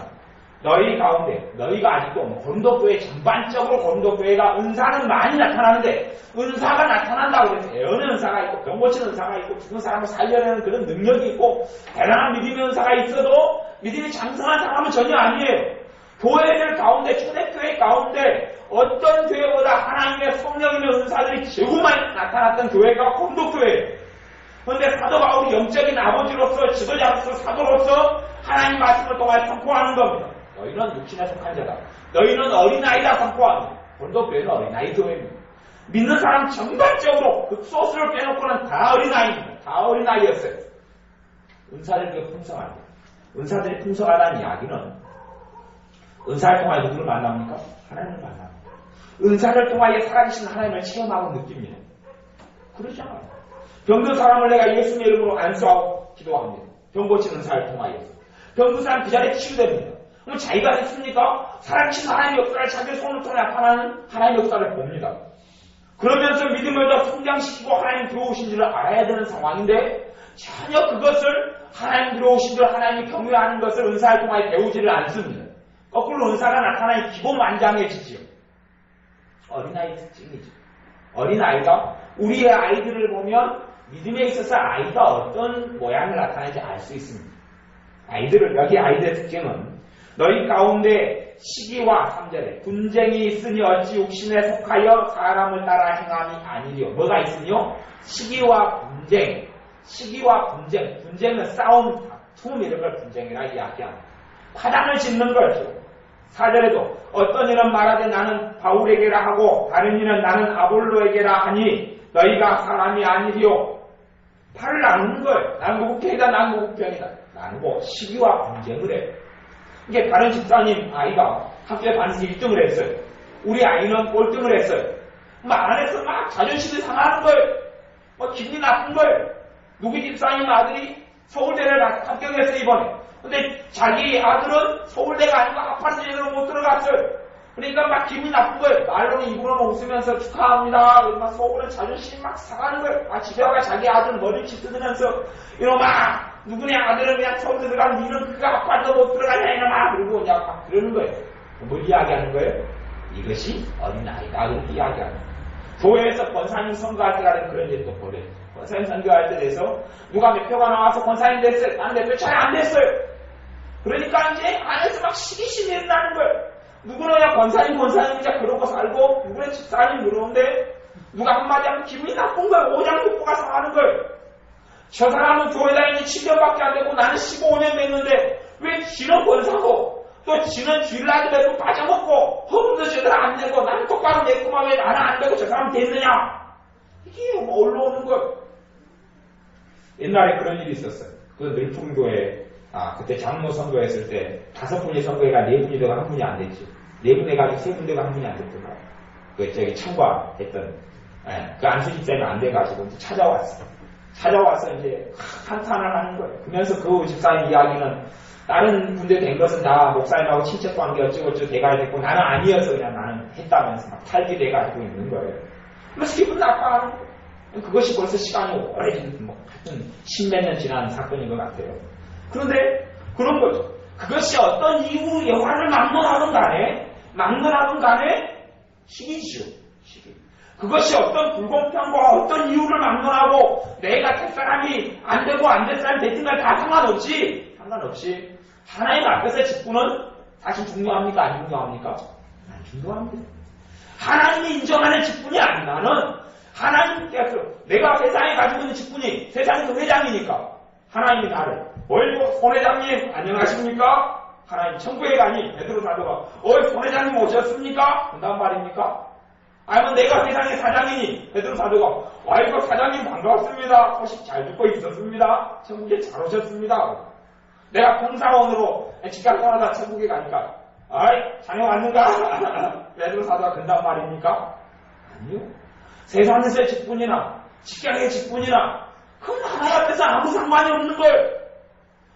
너희 가운데 너희가 아직도 고린도교회 전반적으로 고린도교회가 은사는 많이 나타나는데 은사가 나타난다고 해서 예언의 은사가 있고 병 고치는 은사가 있고 죽은 사람을 살려내는 그런 능력이 있고 대단한 믿음의 은사가 있어도 믿음이 장성한 사람은 전혀 아니에요. 교회들 가운데 초대교회 가운데 어떤 교회보다 하나님의 성령님의 은사들이 제일 많이 나타났던 교회가 고린도교회예요. 그런데 사도 바울이 영적인 아버지로서 지도자로서 사도로서 하나님 말씀을 통하여 선포하는 겁니다. 너희는 육신에 속한 자다. 너희는 어린아이다 선포합니다. 고린도교회는 어린아이 교회입니다. 믿는 사람 전반적으로 극소수를 빼놓고는 다 어린아이입니다. 다 어린아이였어요. 은사들이 풍성합니다. 은사들이 풍성하다는 이야기는 은사를 통하여 누구를 만납니까? 하나님을 만납니다. 은사를 통하여 살아계신 하나님을 체험하고 느낍니다. 그러지 않아요. 병든 사람을 내가 예수님의 이름으로 안수하고 기도합니다. 병 고치는 은사를 통하여서. 병든 사람 그 자리에 치유됩니다. 그럼 자기가 했습니까? 살아계신 하나님의 역사를 자기 손을 통해 나타나는 하나님의 역사를 봅니다. 그러면서 믿음을 더 성장시키고 하나님 들어오신 줄을 알아야 되는 상황인데 전혀 그것을 하나님 들어오신 줄 하나님이 경외하는 것을 은사를 통하여 배우지를 않습니다. 거꾸로 은사가 나타나니 기본만장해지지요. 어린아이 특징이죠. 어린아이가 우리의 아이들을 보면 믿음에 있어서 아이가 어떤 모양을 나타내는지 알 수 있습니다. 여기 아이들의 특징은 너희 가운데 시기와 3절에 분쟁이 있으니 어찌 육신에 속하여 사람을 따라 행함이 아니리요. 뭐가 있으니요? 시기와 분쟁. 분쟁은 싸움, 다툼 이런 걸 분쟁이라 이야기합니다. 파당을 짓는 거죠. 4절에도 어떤 이는 말하되 나는 바울에게라 하고 다른 이는 나는 아볼로에게라 하니 너희가 사람이 아니리요. 팔을 나누는 거예요. 나는 누구 편이다, 나는 누구 편이다. 나누고 시기와 분쟁을 해요. 이게 다른 집사님 아이가 학교에 반드시 1등을 했어요. 우리 아이는 꼴등을 했어요. 안에서 막 자존심이 상하는 거예요. 기분이 나쁜 거예요. 누구 집사님 아들이 서울대를 합격했어요 이번에. 근데 자기 아들은 서울대가 아니고 아파트로 못 들어갔어요. 그러니까 막 기분이 나쁜 거예요. 말로는 입으로는 웃으면서 축하합니다. 막 속으로는 자존심이 막 상하는 거예요. 집에 와가 자기 아들 머리를 찢으면서 이놈아 누구네 아들은 그냥 서울대 들어가면 니는 그가 아파트 못 들어가냐 이놈아 그러고 그냥 막 그러는 거예요. 뭘 이야기하는 거예요? 이것이 어린아이다 그렇게 이야기하는 거예요. 교회에서 권사님 선거할 때라는 그런 일도 벌여요. 권사님 선거할 때 돼서 누가 몇 표가 나와서 권사님 됐어요. 나는 몇 표 차이 안 됐어요. 그러니까 이제 안에서 막 시기심이 일어나는 거예요. 누구는 그냥 권사님 이제 그러고 살고 누구는 집사님 그러는데 누가 한마디 하면 기분이 나쁜 거예요. 오장육부가 상하는 거예요. 저 사람은 교회 다니는 7년밖에 안 되고 나는 15년 됐는데 왜 지는 권사고 또 지는 주일날 배로 빠져먹고 헌금도 제대로 안 내고 나는 똑바로 냈구만 왜 나는 안 되고 저 사람 됐느냐? 이게 뭐 올라오는 거예요. 옛날에 그런 일이 있었어요. 그 늘풍교회 그때 장로 선거했을 때 5분이 선거회가 4분이 되고 1분이 안 됐지. 4분 해가지고 3분 되고 1분이 안 됐던 거야. 그 저기 참관했던 그 안수집 때문에 안 돼가지고 찾아와서 이제 한탄을 하는 거예요. 그러면서 그 집사님 이야기는 다른 군대 된 것은 다 목사님하고 친척관계 어쩌고저쩌고 돼가야 됐고 나는 아니어서 그냥 나는 했다면서 막 탈기돼가지고 있는 거예요. 그래서 기분 나빠하는 거예요. 그것이 벌써 시간이 오래된 하여튼 10몇 년 지난 사건인 것 같아요. 그런데 그런 거죠. 그것이 어떤 이유로 여호와를 막론하건 간에 시기지요. 시기. 그것이 어떤 불공평과 어떤 이유를 막론하고 내가 될 사람이 안 되고 안 될 사람이 됐지만 다 상관없이 하나님 앞에서 직분은 사실 중요합니까? 안 중요합니까? 안 중요합니다. 하나님이 인정하는 직분이 아니라는 하나님께서 내가 세상에 가지고 있는 직분이 세상에서 회장이니까 하나님이 나를 손 회장님 안녕하십니까? 하나님 천국에 가니 베드로 사도가 손 회장님 오셨습니까? 한단 말입니까? 아니면 내가 세상의 사장이니 베드로 사도가 아이고 사장님 반갑습니다. 소식 잘 듣고 있었습니다. 천국에 잘 오셨습니다. 내가 공사원으로 직장 떠나다 천국에 가니까 아이 자네 왔는가? 베드로 사도가 근단 말입니까? 아니요. 세상에서의 직분이나 직장의 직분이나 그건 하나님 앞에서 아무 상관이 없는 거예요.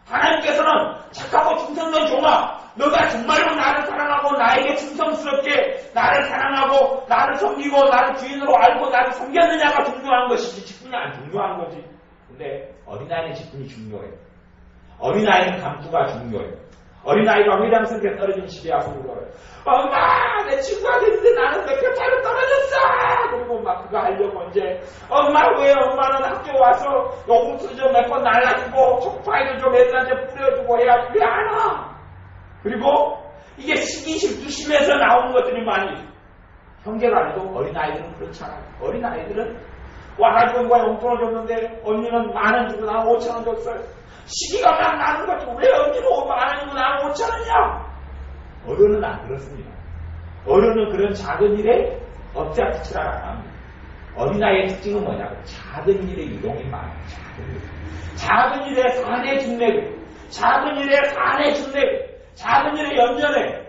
하나님께서는 착하고 충성된 종아 너가 정말로 나를 사랑하고 나에게 충성스럽게 나를 사랑하고 나를 섬기고 나를 주인으로 알고 나를 섬겼느냐가 중요한 것이지 직분이 안 중요한 거지. 근데 어린아이는 직분이 중요해요. 어린아이는 감투가 중요해요. 어린아이가 회장선에 떨어진 집에 와서 울어요. 엄마 내 친구가 됐는데 나는 몇 표 차로 떨어졌어. 그리고 막 그거 하려고 이제 엄마 왜 엄마는 학교 와서 요금수 좀 몇 번 날라주고 촉파이도 좀 애들한테 뿌려주고 해야지 왜 안 와? 그리고 이게 시기 질투심에서 나오는 것들이 많이 있어요. 형제간에도 어린아이들은 그렇잖아요. 어린아이들은 와가지고 누가 용돈을 줬는데 언니는 10,000원 주고 나는 5,000원 줬어요. 시기가 막 나는 거지. 왜 언니는 10,000원 주고 나는 5,000원이야? 어른은 안 그렇습니다. 어른은 그런 작은 일에 엎자치를 안 합니다. 어린아이의 특징은 뭐냐고? 작은 일에 유동이 많아요. 작은 일에 산에 준내고, 작은 일에 산에 준내고, 작은 일에 연연해.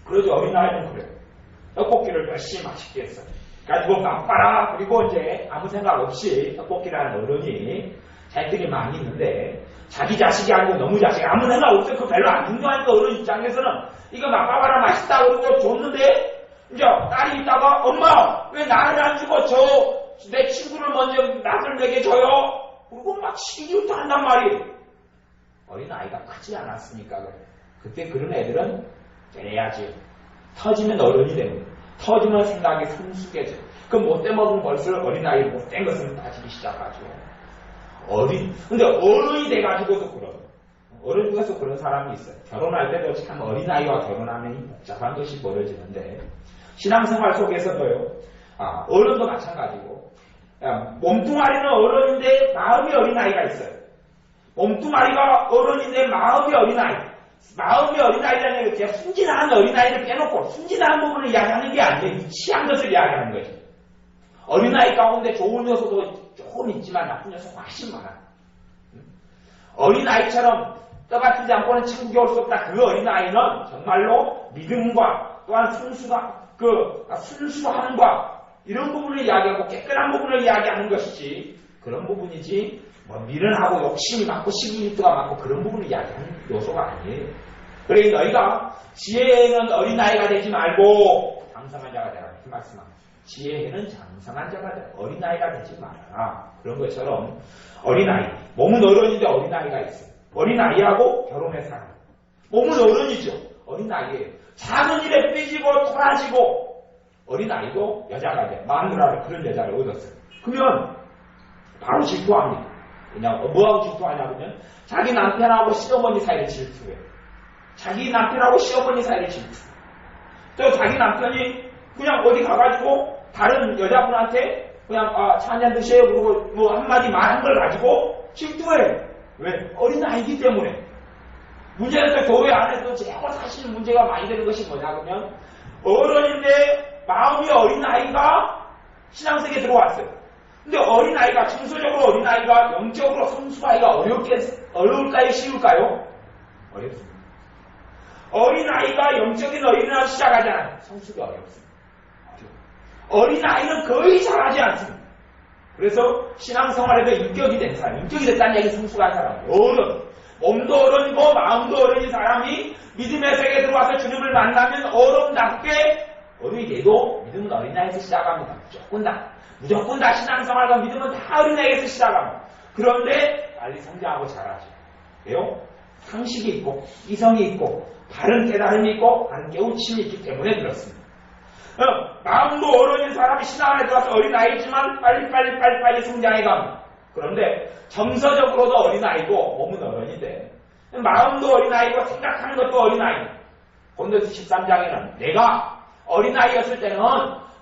그러죠. 어린아이는 그래요. 떡볶이를 열심히 맛있게 했어요. 가지고 맛봐라. 그리고 이제 아무 생각 없이 떡볶이라는 어른이 자기들이 많이 있는데 자기 자식이 아니고 너무 자식이 아무 생각 없어요. 그거 별로 안 중요하니까 어른 입장에서는 이거 맛봐봐라 맛있다 그러고 줬는데 이제 딸이 있다가 엄마 왜 나를 안 주고 내 친구를 먼저 낯을 내게 줘요. 그리고 막 시기부터 한단 말이에요. 어린아이가 크지 않았으니까 그래. 그때 그런 애들은 그래야지. 터지면 어른이 됩니다. 터지면 생각이 성숙해져. 그 못돼 먹은 벌써 어린아이를 못된 것을 따지기 시작하죠. 근데 어른이 돼가지고도 그런. 어른 중에서 그런 사람이 있어요. 결혼할 때도 참 어린아이와 결혼하면 복잡한 것이 벌어지는데, 신앙생활 속에서도요, 어른도 마찬가지고, 몸뚱아리는 어른인데 마음이 어린아이가 있어요. 몸뚱아리가 어른인데 마음이 어린아이. 마음이 어린아이라는 게 그냥 순진한 어린아이를 빼놓고 순진한 부분을 이야기하는 게 아니에요. 유치한 것을 이야기하는 거죠. 어린아이 가운데 좋은 요소도 조금 있지만 나쁜 요소가 훨씬 많아요. 어린아이처럼 떠받들지 않고는 천국에 올 수 없다. 그 어린아이는 정말로 믿음과 또한 순수함과 이런 부분을 이야기하고 깨끗한 부분을 이야기하는 것이지 그런 부분이지 미련하고 욕심이 많고 시기질투가 많고 그런 부분을 이야기하는 요소가 아니에요. 그래 너희가 지혜에는 어린아이가 되지 말고 장성한 자가 되라. 그 말씀합니다. 지혜에는 장성한 자가 되라. 어린아이가 되지 말아라. 그런 것처럼 어린아이, 몸은 어른인데 어린아이가 있어요. 어린아이하고 결혼해서 살아요. 몸은 어른이죠. 어린아이예요. 작은 일에 삐지고 토라지고 어린아이도 여자가 돼요. 마누라를 그런 여자를 얻었어요. 그러면 바로 질투합니다. 그냥 뭐하고 질투하냐면 자기 남편하고 시어머니 사이를 질투해요. 자기 남편하고 시어머니 사이를 질투해요. 또 자기 남편이 그냥 어디 가가지고 다른 여자분한테 그냥 차 한잔 드세요 그러고 뭐 한마디 말한 걸 가지고 질투해. 왜? 어린아이기 때문에. 문제는 또 교회 안에서 제일 사실 문제가 많이 되는 것이 뭐냐 그러면 어른인데 마음이 어린아이가 신앙생에 들어왔어요. 근데 어린아이가 청소적으로 어린아이가 영적으로 성숙하기가 어려울까요? 쉬울까요? 어렵습니다. 어린아이가 영적인 어린아이를 시작하잖아요. 성숙이 어렵습니다. 어린아이는 거의 잘하지 않습니다. 그래서 신앙생활에도 인격이 된 사람, 인격이 됐다는 얘기 성숙한 사람, 어른, 몸도 어른이고 마음도 어른인 사람이 믿음의 세계에 들어와서 주님을 만나면 어른답게 어른이 돼도 믿음은 어린아이에서 시작합니다. 무조건 다 신앙생활과 믿음은 다 어린아이에서 시작합니다. 그런데 빨리 성장하고 자라죠. 왜요? 상식이 있고 이성이 있고 바른 깨달음이 있고 바른 깨우침이 있기 때문에 그렇습니다. 마음도 어른인 사람이 신앙 안에 들어와서 어린아이지만 빨리 성장해 갑니다. 그런데 정서적으로도 어린아이고 몸은 어른이 돼. 마음도 어린아이고 생각하는 것도 어린아이. 고린도서 13장에는 내가 어린아이였을 때는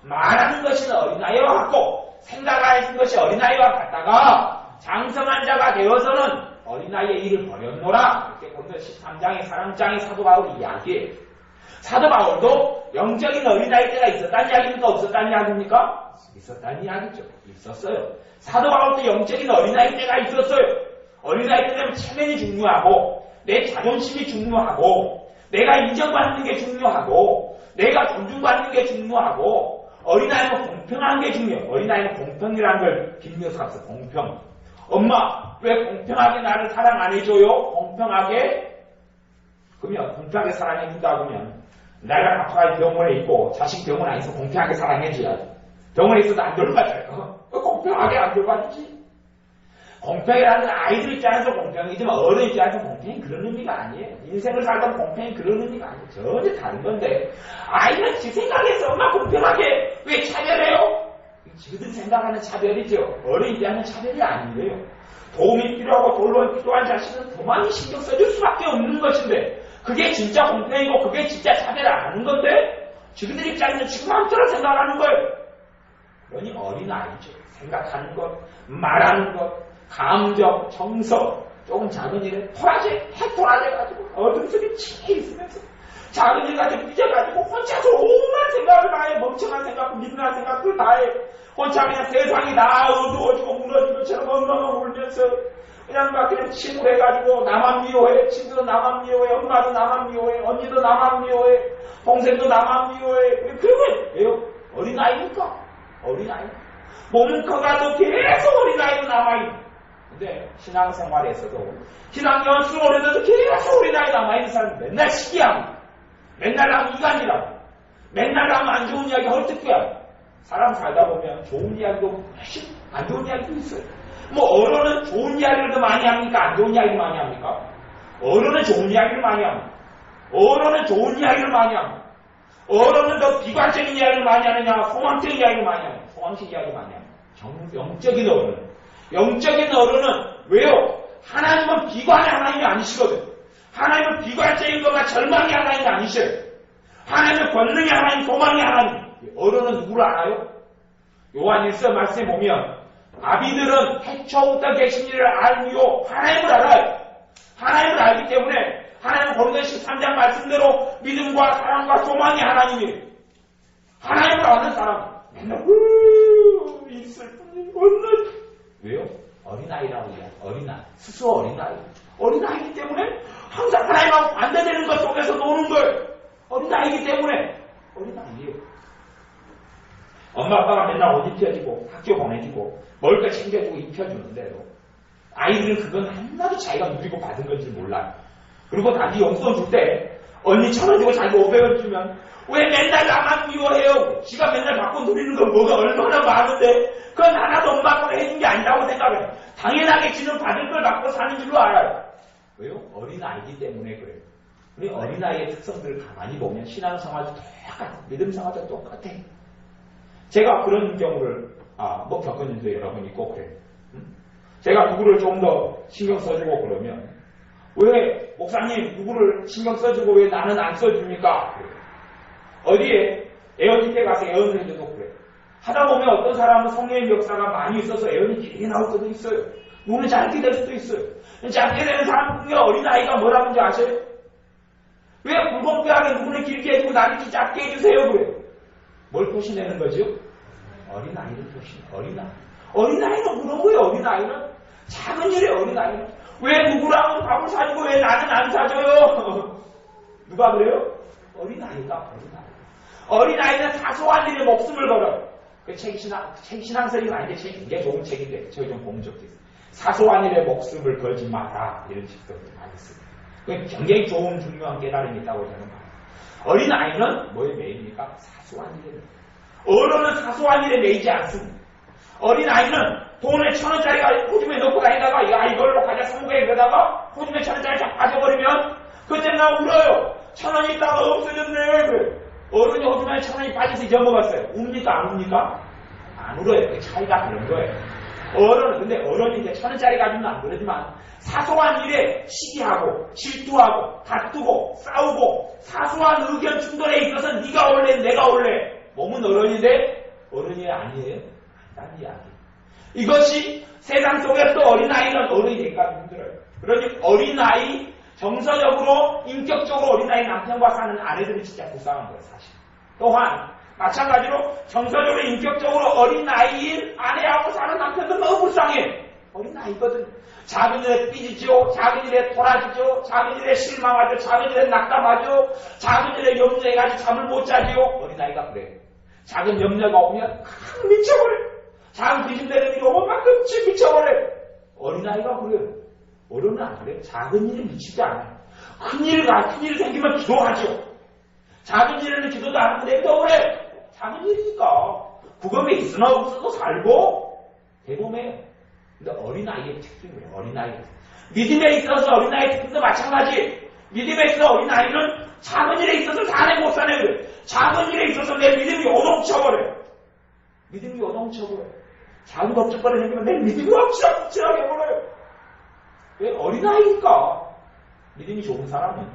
말하는 것이 어린아이와 같고 생각하는 것이 어린아이와 같다가 장성한 자가 되어서는 어린아이의 일을 버렸노라. 이렇게 고린도서 13장의 사랑장의 사도 바울이 이야기해요. 사도 바울도 영적인 어린아이 때가 있었다는 이야기입니까? 없었다는 이야기입니까? 있었다는 이야기죠. 있었어요. 사도 바울도 영적인 어린아이 때가 있었어요. 어린아이 때는 체면이 중요하고 내 자존심이 중요하고 내가 인정받는 게 중요하고 내가 존중받는 게 중요하고 어린아이는 공평한 게 중요해요. 어린아이는 공평이라는 걸 빌면서 갔어. 공평. 엄마 왜 공평하게 나를 사랑 안 해줘요? 공평하게? 그러면 공평하게 사랑해준다 그러면 내가 아빠가 병원에 있고 자식 병원 안에서 공평하게 사랑해줘야지. 병원에 있어도 안 돌봐줘요. 공평하게 안 돌봐주지. 공평이라는 아이들 입장에서 공평이지만 어른 입장에서 공평이 그런 의미가 아니에요. 인생을 살던 공평이 그런 의미가 아니에요. 전혀 다른 건데 아이는 지 생각에서 엄마 공평하게 왜 차별해요? 지그들 생각하는 차별이죠. 어른 입장에는 차별이 아니에요. 도움이 필요하고 돌봄이 필요한 자식은 더 많이 신경 써줄 수밖에 없는 것인데 그게 진짜 공평이고 그게 진짜 차별을 안 하는 건데 지그들 입장에는 지금 마음대로 생각하는 거예요. 그러니 어린아이죠. 생각하는 것, 말하는 것, 감정, 정서, 조금 작은 일에 해토라져가지고 어둠 속에 치게 있으면서 작은 일 가지고 삐져가지고 혼자서 온갖 생각을 다 해. 멍청한 생각, 미련한 생각을 다 해. 혼자 그냥 세상이 다 어두워지고 무너진 것처럼 엉엉 울면서 그냥 막 그냥 침울해가지고 나만 미워해. 친구도 나만 미워해. 엄마도 나만 미워해. 언니도 나만 미워해. 동생도 나만 미워해. 그러면 왜요? 어린아이니까. 어린아이. 몸은 커가도 계속 어린아이로 남아있는. 근데 신앙생활에서도 신앙여원 수를 오래돼도 계속 어린아이 남아있는 사람은 맨날 시기하고 맨날 하면 이간이라고 맨날 하면 안 좋은 이야기 헐뜯기하고 사람 살다 보면 좋은 이야기도 훨씬 안 좋은 이야기도 있어요. 뭐 어른은 좋은 이야기를 더 많이 합니까? 안 좋은 이야기를 많이 합니까? 어른은 좋은 이야기를 많이 합니다. 어른은 좋은 이야기를 많이 합니다. 어른은 더 비관적인 이야기를 많이 하느냐 소망적인 이야기를 많이 하느냐 소망적 이야기를 많이 합니다. 영적인 어른 영적인 어른은 왜요? 하나님은 비관의 하나님이 아니시거든. 하나님은 비관적인 것과 절망의 하나님이 아니셔요. 하나님은 권능의 하나님, 소망의 하나님. 어른은 누구를 알아요? 요한 1서 말씀에 보면 아비들은 태초부터 계신 이를 알며 하나님을 알아요. 하나님을 알기 때문에 하나님은 고린도서 13장 말씀대로 믿음과 사랑과 소망의 하나님이에요. 하나님을 아는 사람 맨날 있을 뿐이 없는 왜요? 어린아이라고 해요. 어린아이. 스스로 어린아이. 어린아이기 때문에 항상 하나님하고 반대되는 것 속에서 노는 거예요. 어린아이기 때문에 어린아이예요. 엄마 아빠가 맨날 옷 입혀주고 학교 보내주고 먹을 거 챙겨주고 입혀주는데도 아이들은 그건 하나도 자기가 누리고 받은 건지 몰라요. 그리고 나한테 용돈 줄 때 언니 1,000원 주고 자기 500원 주면 왜 맨날 나만 미워해요? 지가 맨날 받고 누리는 건 뭐가 얼마나 많은데 그건 하나도 엄마 아빠가 해준 게 아니라고 생각해요. 당연하게 지는 받을 걸 받고 사는 줄로 알아요. 왜요? 어린아이기 때문에 그래요. 우리 어린아이의 특성들을 가만히 보면 신앙생활도 똑같아. 믿음생활도 똑같아. 제가 그런 경우를 겪은 일도 여러 번 있고 그래요. 제가 누구를 좀 더 신경 써주고 그러면 왜 목사님 누구를 신경 써주고 왜 나는 안 써줍니까? 그래요. 어디에 애언집회 가서 애언을 해줘도 그래. 하다 보면 어떤 사람은 성령의 역사가 많이 있어서 애언이 길게 나올 때도 있어요. 누구는 짧게 될 수도 있어요. 짧게 되는 사람 중에 어린아이가 뭐라는지 아세요? 왜 불공평하게 누구는 길게 해주고 나를 이렇게 짧게 해주세요? 그래요. 뭘 표시내는 거죠? 어린아이를 표시내. 어린아이는 그런 거예요. 어린아이는 작은 일에 어린아이는 왜 누구랑은 밥을 사주고 왜 나는 안 사줘요? 누가 그래요? 어린아이가 어린아이는 사소한 일에 목숨을 걸어요. 그 책 신앙설이 아닌데 책이 굉장히 좋은 책인데 저희 좀 보면 좋겠어요. 사소한 일에 목숨을 걸지 마라 이런 식도 많이 씁니다. 굉장히 좋은 중요한 깨달음이 있다고 저는 봐요. 어린아이는 뭐에 매입니까? 사소한 일에. 어른은 사소한 일에 매이지 않습니다. 어린아이는 돈에 1,000원짜리가 호주머니에 넣고 다니다가 야 이걸로 가자 사무국에 그러다가 호주머니에 1,000원짜리 쫙 빠져버리면 그때 나 울어요. 1,000원이 있다가 없어졌네. 그래. 어른이 호주머니에 1,000원이 빠져서 잊어먹었어요. 웁니까 안 웁니까? 안 울어요. 그 차이가 그런 거예요. 어른은 근데 어른이 이제 1,000원짜리 가지고는 안 그러지만 사소한 일에 시기하고 질투하고 다투고 싸우고 사소한 의견 충돌에 있어서 네가 올래 내가 올래 몸은 어른인데 어른이 아니에요. 딴 이야기. 이것이 세상 속에서도 어린아이는 어른이 되기가 힘들어요. 그러니 어린아이 정서적으로 인격적으로 어린아이 남편과 사는 아내들이 진짜 불쌍한 거예요. 사실. 또한 마찬가지로 정서적으로 인격적으로 어린아이인 아내하고 사는 남편도 너무 불쌍해. 어린아이거든. 작은 일에 삐지죠. 작은 일에 돌아지죠. 작은 일에 실망하죠. 작은 일에 낙담하죠. 작은 일에 염려해가지고 잠을 못 자지요. 어린아이가 그래. 작은 염려가 오면 미쳐버려. 작은 귀신되는 일이 오면 막 미쳐버려. 어린아이가 그래요. 어른은 안 그래요. 작은 일이 미치지 않아요. 큰일 생기면 기도하죠. 작은 일에는 기도도 안 하는데 또 그래. 작은 일이니까. 그거에 있으나 없어도 살고 대범해요. 근데 어린아이의 특징이에요. 어린아이. 믿음에 있어서 어린아이의 특징도 마찬가지. 믿음에 있어서 어린아이는 작은 일에 있어서 사내 못 사네 그래. 작은 일에 있어서 내 믿음이 요동쳐버려요. 믿음이 요동쳐버려요. 작은 걱정거리 생기면 내 믿음이 엎치락엎치락 해버려요. 왜? 어린아이니까. 믿음이 좋은 사람은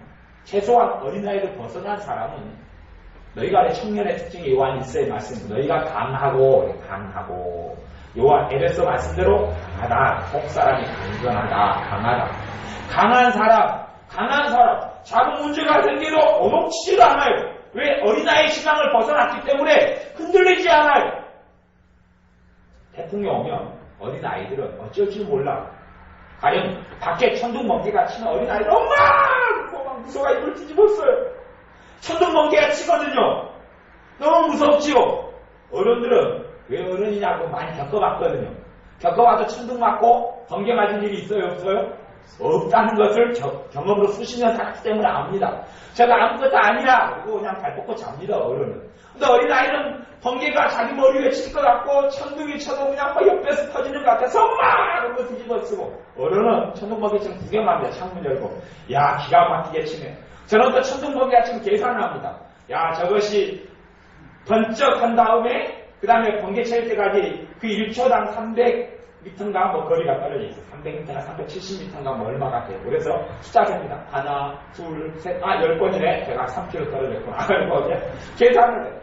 최소한 어린아이를 벗어난 사람은 너희가 안에 청년의 특징이 요한 1서의 말씀 너희가 강하고 요한 에베소 말씀대로 강하다. 속사람이 강건하다. 강하다. 강한 사람 작은 문제가 생겨도 오동치지도 않아요. 왜? 어린아이의 신앙을 벗어났기 때문에 흔들리지 않아요. 태풍이 오면 어린아이들은 어쩔 줄 몰라. 가령 밖에 천둥번개가 치는 어린아이들 엄마! 막 무서워 입을 뒤집었어요. 천둥번개가 치거든요. 너무 무섭지요. 어른들은 왜 어른이냐고 많이 겪어봤거든요. 겪어봐도 천둥 맞고 번개 맞은 일이 있어요? 없어요? 없다는 것을 경험으로 수십 년 살았기 때문에 압니다. 제가 아무것도 아니야 그리고 그냥 발 뻗고 잡니다. 어른은. 근데 어린아이는 번개가 자기 머리 위에 칠 것 같고 천둥이 쳐도 그냥 막 옆에서 터지는 것 같아서 엄마! 이러고 뒤집어 쓰고 어른은 천둥번개처럼 구경합니다. 창문 열고 야 기가 막히게 치네. 저는 또 천둥번개가 치면 계산을 합니다. 야 저것이 번쩍한 다음에 그 다음에 번개 칠 때까지 그 1초당 300m인가 뭐 거리가 떨어져 있어요. 300m나 370m인가 뭐 얼마가 돼요. 그래서 숫자 셉니다. 하나, 둘, 셋, 10번이네. 제가 3km 떨어졌구나. 그리고 이제 계산을 해요.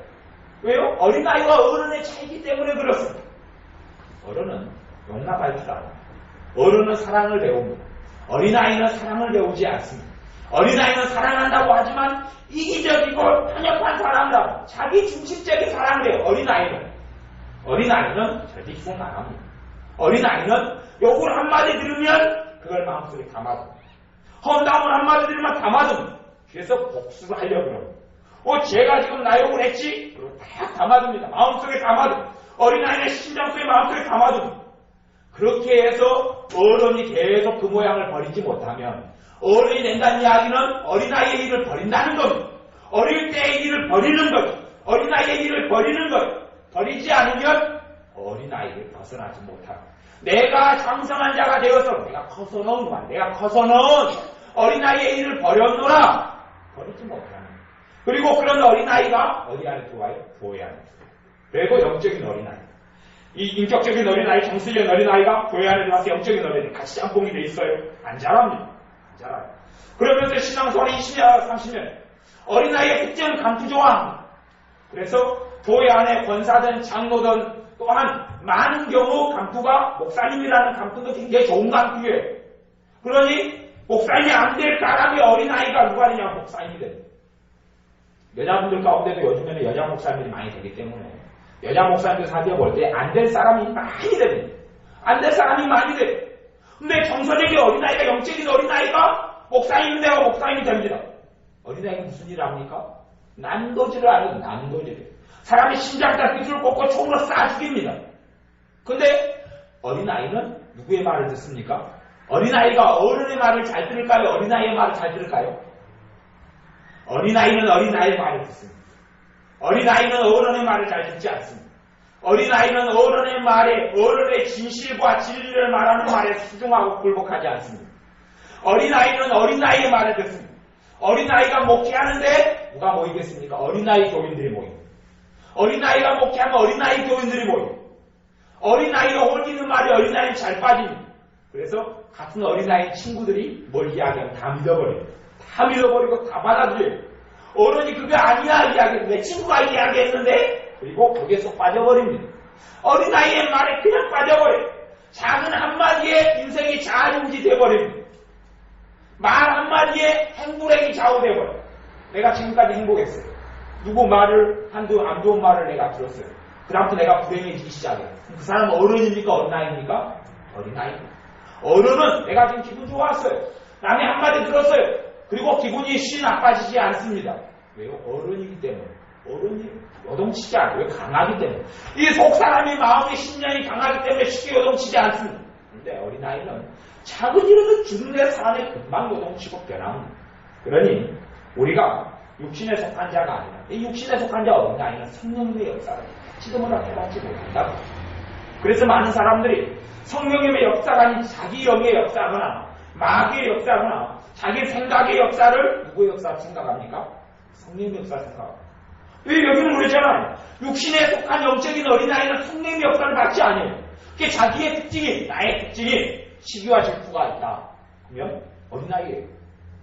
왜요? 어린아이와 어른의 차이기 때문에 그렇습니다. 어른은 용납할 줄 알아요. 어른은 사랑을 배웁니다. 어린아이는 사랑을 배우지 않습니다. 어린아이는 사랑한다고 하지만 이기적이고 편협한 사랑을 하고 자기 중심적인 사랑을 해요. 어린아이는 절대 희생 안 합니다. 어린아이는 욕을 한마디 들으면 그걸 마음속에 담아둡니다. 험담을 한마디 들으면 담아둡니다. 그래서 복수를 하려고 합니다. 제가 지금 나 욕을 했지? 그리고 다 담아둡니다. 마음속에 담아둡니다. 어린아이는 심장 속에 마음속에 담아둡니다. 그렇게 해서 어른이 계속 그 모양을 버리지 못하면 어른이 된다는 이야기는 어린아이의 일을 버린다는 겁니다. 어릴 때의 일을 버리는 거죠. 어린아이의 일을 버리는 거죠. 버리지 않으면 어린아이를 벗어나지 못합니다. 내가 장성한 자가 되어서 내가 커서는 어린아이의 일을 버렸노라. 버리지 못합니다. 그리고 그런 어린아이가 어디 안에 들어와요? 교회 안에 들어와요. 그리고 영적인 어린아이. 이 인격적인 어린아이, 정신적인 어린아이가 교회 안에 들어와서 영적인 어린아이 같이 짬뽕이 돼 있어요. 안 자랍니다. 그러면서 신앙생활 20년, 30년 어린아이의 특징은 감투 좋아합니다. 그래서 교회 안에 권사든 장로든 또한 많은 경우 감투가 목사님이라는 감투도 굉장히 좋은 감투예요. 그러니 목사님이 안 될 사람이 어린아이가 누가 되냐 목사님이 돼요. 여자분들 가운데도 요즘에는 여자 목사님들이 많이 되기 때문에 여자 목사님들 사귀어 볼 때 안 될 사람이 많이 됩니다. 안 될 사람이 많이 돼요. 근데 정서적인 어린아이가 영적인 어린아이가 목사님이 되고 목사님이 됩니다. 어린아이가 무슨 일을 합니까? 난도질을 하는 난도질이에요. 사람이 심장과 기술을 꽂고 총으로 쏴 죽입니다. 근데 어린아이는 누구의 말을 듣습니까? 어린아이가 어른의 말을 잘 들을까요? 어린아이의 말을 잘 들을까요? 어린아이는 어린아이의 말을 듣습니다. 어린아이는 어른의 말을 잘 듣지 않습니다. 어린아이는 어른의 말에, 어른의 진실과 진리를 말하는 말에 수중하고 굴복하지 않습니다. 어린아이는 어린아이의 말을 듣습니다. 어린아이가 목회하는데 누가 모이겠습니까? 어린아이 교인들이 모입니다. 어린아이가 목회하면 어린아이 교인들이 모입니다. 어린아이가 홀리는 말이 어린아이는 잘 빠집니다. 그래서 같은 어린아이 친구들이 뭘 이야기하면 다 믿어버려요. 다 믿어버리고 다 받아들여요. 어른이 그게 아니야 이야기했는데 내 친구가 이야기했는데 그리고 거기에 쏙 빠져버립니다. 어린아이의 말에 그냥 빠져버려요. 작은 한마디에 인생이 좌지우지 돼버립니다. 말 한마디에 행불행이 좌우돼버려요. 내가 지금까지 행복했어요. 누구 말을 한두 안 좋은 말을 내가 들었어요. 그다음부터 내가 불행해지기 시작해요. 그 사람은 어른입니까? 어린아이입니까? 어린아이입니다. 어른은 내가 지금 기분 좋았어요. 남이 한마디 들었어요. 그리고 기분이 쉬 나빠지지 않습니다. 왜요? 어른이기 때문에. 어른이 요동치지 않아요. 왜? 강하기 때문에. 이 속사람이 마음의 신념이 강하기 때문에 쉽게 요동치지 않습니다. 근데 어린아이는 작은 일에도 죽는 사람이 금방 요동치고 변합니다. 그러니 우리가 육신에 속한 자가 아니라 이 육신에 속한 자 어린아이는 성령님의 역사를 지금은 해봤지 못한다고. 그래서 많은 사람들이 성령님의 역사가 아닌 자기 영의 역사거나 마귀의 역사거나 자기 생각의 역사를 누구의 역사를 생각합니까? 성령의 역사를 생각합니다. 왜 여기는 그러잖아요. 육신에 속한 영적인 어린아이는 성령의 역사를 받지 않아요. 그게 자기의 특징이 나의 특징이 시기와 질투가 있다. 그러면 어린아이예요.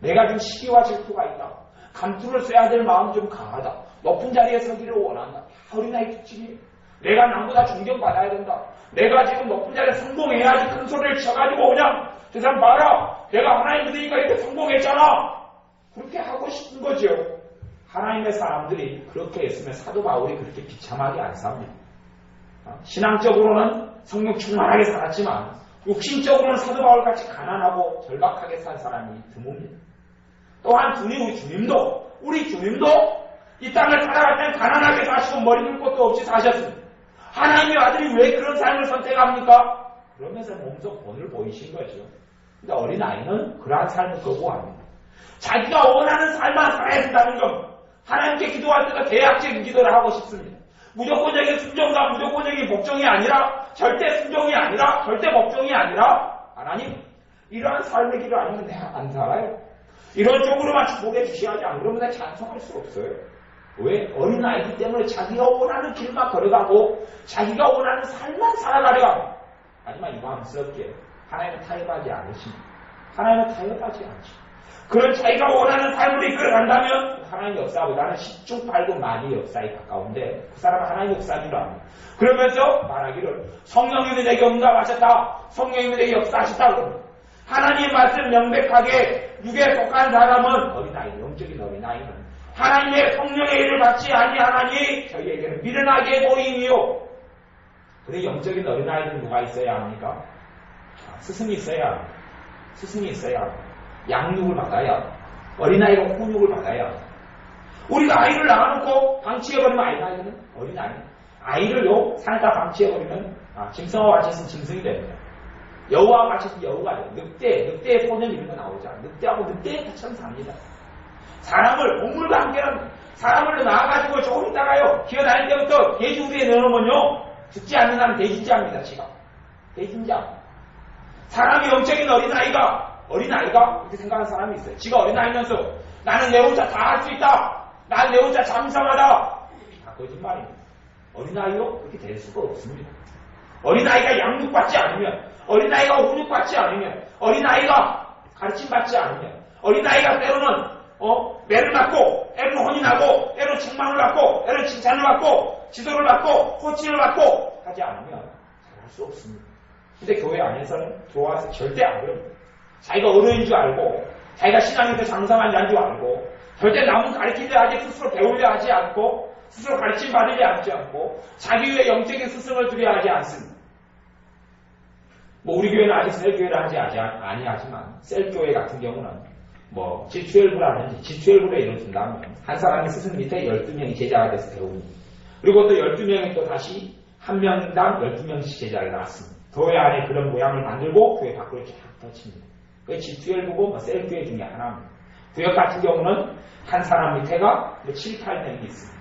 내가 지금 시기와 질투가 있다. 감투를 써야 될 마음이 좀 강하다. 높은 자리에 서기를 원한다. 어린아이 특징이에요. 내가 남보다 존경받아야 된다. 내가 지금 높은 자리에 성공해야지 큰 소리를 쳐가지고 그냥 저 사람 봐라. 내가 하나님 믿으니까 이렇게 성공했잖아. 그렇게 하고 싶은 거죠. 하나님의 사람들이 그렇게 했으면 사도 바울이 그렇게 비참하게 안 삽니다. 신앙적으로는 성령 충만하게 살았지만 육신적으로는 사도 바울같이 가난하고 절박하게 산 사람이 드뭅니다. 또한 우리 주님도 이 땅을 살아갈 때는 가난하게 사시고 머리 들 것도 없이 사셨습니다. 하나님의 아들이 왜 그런 삶을 선택합니까? 그러면서 몸소 본을 보이신 거죠. 근데 어린아이는 그러한 삶을 거부합니다. 자기가 원하는 삶만 살아야 된다는 겁니다. 하나님께 기도할 때도 계약적인 기도를 하고 싶습니다. 무조건적인 순종과 무조건적인 복종이 아니라 절대 순종이 아니라 절대 복종이 아니라 하나님 이러한 삶의 길을 아니면 내가 안 살아요. 이런 쪽으로만 축복해 주셔야지 안 그러면 내가 찬송할 수 없어요. 왜? 어린아이기 때문에 자기가 원하는 길만 걸어가고 자기가 원하는 삶만 살아가려고 합니다. 하지만 유감스럽게 하나님은 타협하지 않으십니다. 하나님은 타협하지 않으십니다. 그런 자기가 원하는 삶을 이끌어간다면 하나님의 역사보다는 10중 8구 마귀의 역사에 가까운데 그 사람은 하나님의 역사인 줄 압니다. 그러면서 말하기를 성령님이 내게 응답하셨다. 성령님이 내게 역사하셨다. 그럽니다. 하나님의 말씀 명백하게 육에 속한 사람은 어린아이, 영적인 어린아이는 하나님의 성령의 일을 받지 아니하나니 저희에게는 미련하게 보이니요. 그래 영적인 어린아이는 누가 있어야 합니까? 스승이 있어야 합니다. 스승이 있어야 합니다. 양육을 받아야 어린아이가 훈육을 받아야 우리가 아이를 낳아놓고 방치해버리면 아이는 어린아이 아이를요 산에다 방치해버리면 짐승과 같이 있으면 짐승이 됩니다. 여우와 같이 있으면 여우가 돼요. 늑대의 소년 이런 거 나오잖아요. 늑대하고 늑대의 참 삽니다. 사람을 동물과 함께는 사람을 낳아가지고 조금 있다가요 기어다닐 때부터 돼지우리에 넣어놓으면요 죽지 않는 사람은 돼지짱입니다. 지가 돼지짱. 사람이 영적인 어린아이가 이렇게 생각하는 사람이 있어요. 지가 어린아이면서 나는 내 혼자 다 할 수 있다. 난 내 혼자 잠잠하다. 다 거짓말입니다. 어린아이로 그렇게 될 수가 없습니다. 어린아이가 양육받지 않으면 어린아이가 훈육받지 않으면 어린아이가 가르침받지 않으면 어린아이가 때로는 매를 맞고, 때로는 혼이 나고, 때로는 책망을 받고, 때로는 칭찬을 받고, 지도를 받고, 코칭을 받고 하지 않으면 잘할 수 없습니다. 근데 교회 안에서는 들어와서 절대 안 그럽니다. 자기가 어른인 줄 알고, 자기가 신앙에서 장성한 자인 줄 알고, 절대 남은 가르치려 하지 스스로 배우려 하지 않고, 스스로 가르침 받으려 하지 않고, 자기 위해 영적인 스승을 두려 하지 않습니다. 우리 교회는 아직 셀교회를 하지 아니하지만, 셀교회 같은 경우는 G12라든지 G12로 이루어진다면, 한 사람의 스승 밑에 12명이 제자가 돼서 배웁니다. 그리고 또 12명이 또 다시 한 명당 12명씩 제자가 나왔습니다. 교회 안에 그런 모양을 만들고, 교회 밖으로 쫙 뻗칩니다. 그게 G12고 셀교회 중에 하나입니다. 구역 같은 경우는 한 사람 밑에가 7, 8명이 있습니다.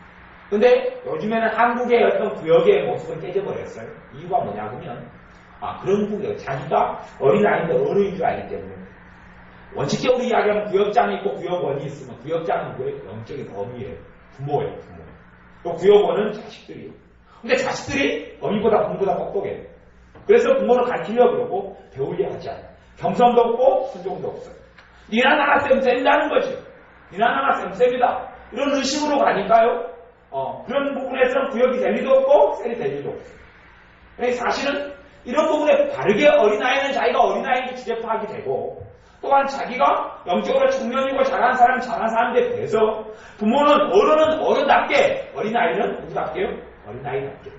근데 요즘에는 한국의 어떤 구역의 모습은 깨져버렸어요. 이유가 뭐냐면, 그런 구역, 자기가 어린아이인데 어른인 줄 알기 때문에. 원칙적으로 이야기하면 구역장이 있고 구역원이 있으면 구역장은 누구예요? 영적인 어미예요. 부모예요, 부모. 또 구역원은 자식들이에요. 근데 자식들이 어미보다 부모보다 똑똑해요. 그래서 부모를 가르치려고 그러고 배우려 하지 않아요. 겸손도 없고 순종도 없어요. 니나 나나 쌤쌤이라는 거지. 니나 나나 쌤쌤이다. 이런 의식으로 가니까요. 그런 부분에서는 구역이 될 리도 없고 셀이 될 리도 없어요. 사실은 이런 부분에 바르게 어린아이는 자기가 어린아이인지 주제 파악이 되고 또한 자기가 영적으로 청년이고 잘한 사람들에 대해서 부모는 어른은 어른답게 어린아이는 누구답게요? 어린아이답게.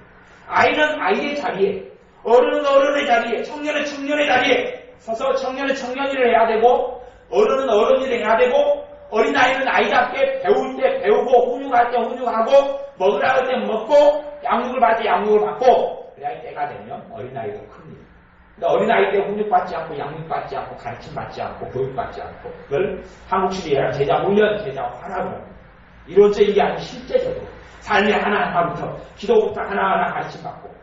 아이는 아이의 자리에 어른은 어른의 자리에 청년은 청년의 자리에 서서 청년은 청년일을 해야 되고 어른은 어른일을 해야 되고 어린아이는 아이답게 배울 때 배우고 훈육할 때 훈육하고 먹으라 할 때 먹고 양육을 받을 때 양육을 받고 그래야 때가 되면 어린아이가 큽니다. 근데 어린아이 때 훈육받지 않고 양육받지 않고 가르침받지 않고 교육받지 않고 그걸 한국식으로 얘기하면 제자 훈련, 제자 화라고 합니다. 이론적인 게 아니고 실제적으로 삶의 하나하나부터 기도부터 하나하나 가르침받고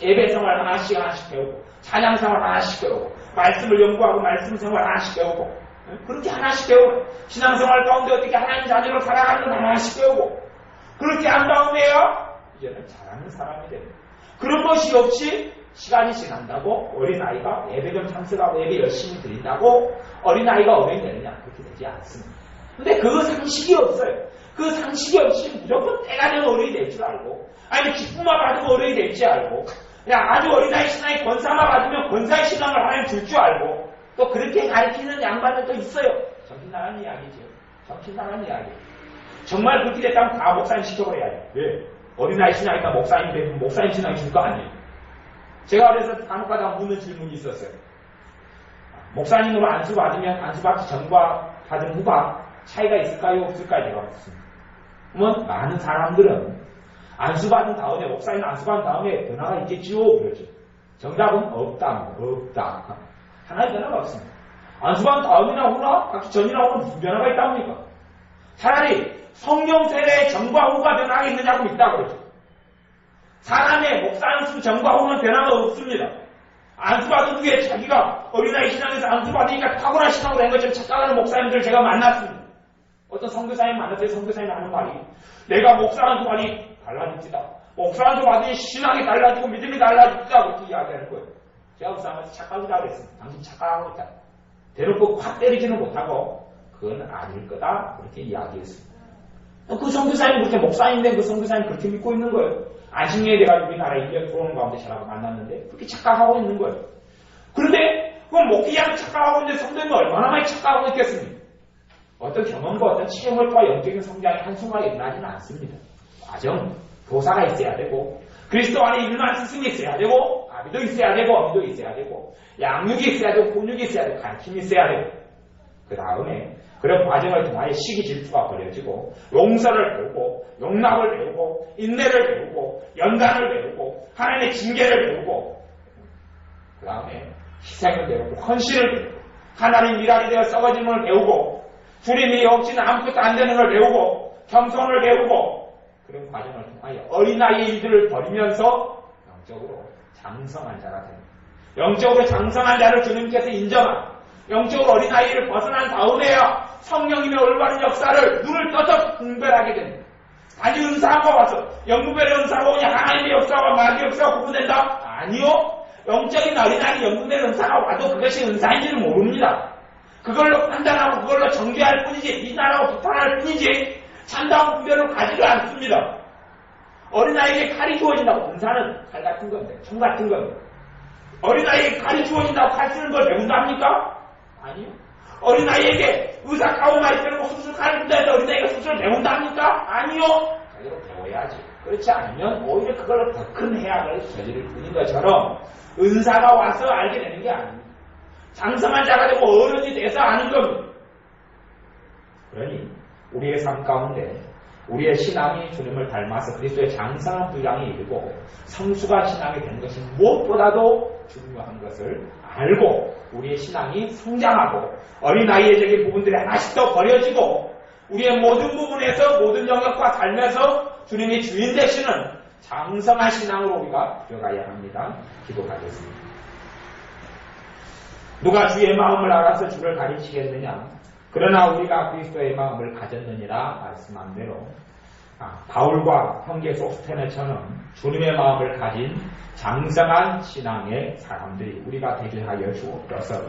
예배생활 하나씩 배우고 찬양생활 하나씩 배우고 말씀을 연구하고 말씀생활 하나씩 배우고 그렇게 하나씩 배우고 신앙생활 가운데 어떻게 하나님 자녀로 살아가는 걸 하나씩 배우고 그렇게 한 다음에요 이제는 잘하는 사람이 됩니다. 그런 것이 없이 시간이 지난다고 어린아이가 예배 좀 참석하고 예배 열심히 드린다고 어린아이가 어른이 되느냐 그렇게 되지 않습니다. 근데 그 상식이 없어요. 그 상식이 없이 무조건 때가 되면 어른이 될 줄 알고 아니면 기쁨만 받으면 어른이 될지 알고 그냥 아주 어린아이 신앙의 권사만 받으면 권사의 신앙을 하나님 줄 줄 알고 또 그렇게 가르치는 양반들도 있어요. 정신나간 이야기죠. 정신나간 이야기. 정말 그렇게 됐다면 다 목사님 시켜버려야 돼요. 왜? 어린아이 신앙이니까 목사님 되면 목사님 신앙이 줄 거 아니에요. 제가 그래서 간혹가다 묻는 질문이 있었어요. 목사님으로 안수받으면 안수받기 전과 받은 후가 차이가 있을까요? 없을까요? 제가 묻습니다. 그러면 많은 사람들은 안수받은 다음에 목사님 안수받은 다음에 변화가 있겠지요? 그러죠. 정답은 없다. 하나의 변화가 없습니다. 안수받은 다음이나 후나 각기 전이나 후는 무슨 변화가 있답니까? 차라리 성령 세례의 전과 후가 변화가 있느냐고 있다 그러죠. 사람의 목사 안수 전과 후는 변화가 없습니다. 안수받은 후에 자기가 어린아이 신앙에서 안수받으니까 탁월한 신앙으로 된 것처럼 착각하는 목사님들 제가 만났습니다. 어떤 선교사님 만났더니 선교사님이 하는 말이 내가 목사 안수받으니 달라집니다. 목사 안수받으니 신앙이 달라지고 믿음이 달라집니다. 그렇게 이야기하는 거예요. 제가 목사님한테 착각이다 그랬습니다. 당신 착각하고 있다. 대놓고 확 때리지는 못하고 그건 아닐 거다. 그렇게 이야기했습니다. 그 선교사님 그렇게 목사님 된 그 선교사님 그렇게 믿고 있는 거예요. 안식년에 돼가지고 우리나라 인력 들어오는 가운데 저라고 만났는데 그렇게 착각하고 있는 거예요. 그런데 그건 목회자는 착각하고 있는데 성도님은 얼마나 많이 착각하고 있겠습니까? 어떤 경험과 어떤 체험을 통해 영적인 성장이 한순간에 일어나지는 않습니다. 과정, 교사가 있어야 되고 그리스도 안에 일어난 스승이 있어야 되고 아비도 있어야 되고 어미도 있어야 되고 양육이 있어야 되고 훈육이 있어야 되고 가르침이 있어야 되고 그 다음에 그런 과정을 통하여 시기 질투가 버려지고 용서를 배우고 용납을 배우고 인내를 배우고 연단을 배우고 하나님의 징계를 배우고 그 다음에 희생을 배우고 헌신을 배우고 하나님 미랄이 되어 썩어짐을 배우고 주님이 없이는 아무것도 안 되는 걸 배우고 겸손을 배우고 그런 과정을 통하여 어린아이의 일들을 버리면서 영적으로 장성한 자가 됩니다. 영적으로 장성한 자를 주님께서 인정하고 영적으로 어린아이를 벗어난 다음에야 성령님의 올바른 역사를 눈을 떠서 분별하게 됩니다. 아니 은사가 와서 영분별의 은사가 오냐 하나님의 역사와 마귀의 역사가 구분된다? 아니요. 영적인 어린아이 영분별의 은사가 와도 그것이 은사인지는 모릅니다. 그걸로 판단하고 그걸로 정죄할 뿐이지 비난하고 비판할 뿐이지 참다운 분별을 가지를 않습니다. 어린아이에게 칼이 주어진다고 은사는 칼 같은 건데 총 같은 건데 어린아이에게 칼이 주어진다고 칼 쓰는 걸 배운답니까? 아니요. 어린아이에게 의사 가오마이 때리고 수술 칼을 준다 해서 어린아이가 수술을 배운답니까? 아니요. 제대로 배워야지. 그렇지 않으면 오히려 그걸로 더 큰 해악을 저지를 뿐인 것처럼 은사가 와서 알게 되는 게 아닙니다. 장성한 자가 되고 어른이 돼서 아는 겁니다. 그러니 우리의 삶 가운데 우리의 신앙이 주님을 닮아서 그리스도의 장성한 분량에 이르고 성수가 신앙이 되는 것이 무엇보다도 중요한 것을 알고 우리의 신앙이 성장하고 어린아이의 부분들이 하나씩 더 버려지고 우리의 모든 부분에서 모든 영역과 삶에서 주님이 주인 되시는 장성한 신앙으로 우리가 들어가야 합니다. 기도하겠습니다. 누가 주의 마음을 알아서 주를 가르치겠느냐? 그러나 우리가 그리스도의 마음을 가졌느니라 말씀한 대로 바울과 형제 소스테네처럼 주님의 마음을 가진 장성한 신앙의 사람들이 우리가 되게 하여 주옵소서.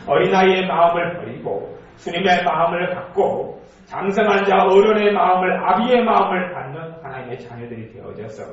어린아이의 마음을 버리고 주님의 마음을 갖고 장성한 자 어른의 마음을 아비의 마음을 갖는 하나님의 자녀들이 되어져서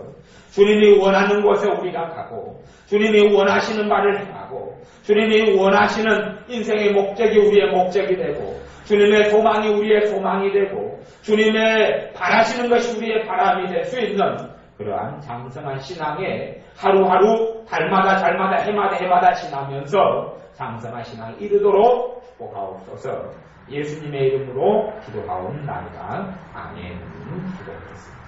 주님이 원하는 곳에 우리가 가고 주님이 원하시는 바를 행하고 주님이 원하시는 인생의 목적이 우리의 목적이 되고 주님의 소망이 우리의 소망이 되고 주님의 바라시는 것이 우리의 바람이 될 수 있는 그러한 장성한 신앙에 하루하루 달마다 달마다 해마다 지나면서 장성한 신앙에 이르도록 축복하옵소서. 예수님의 이름으로 기도하옵나이다. 아멘. 기도하겠습니다.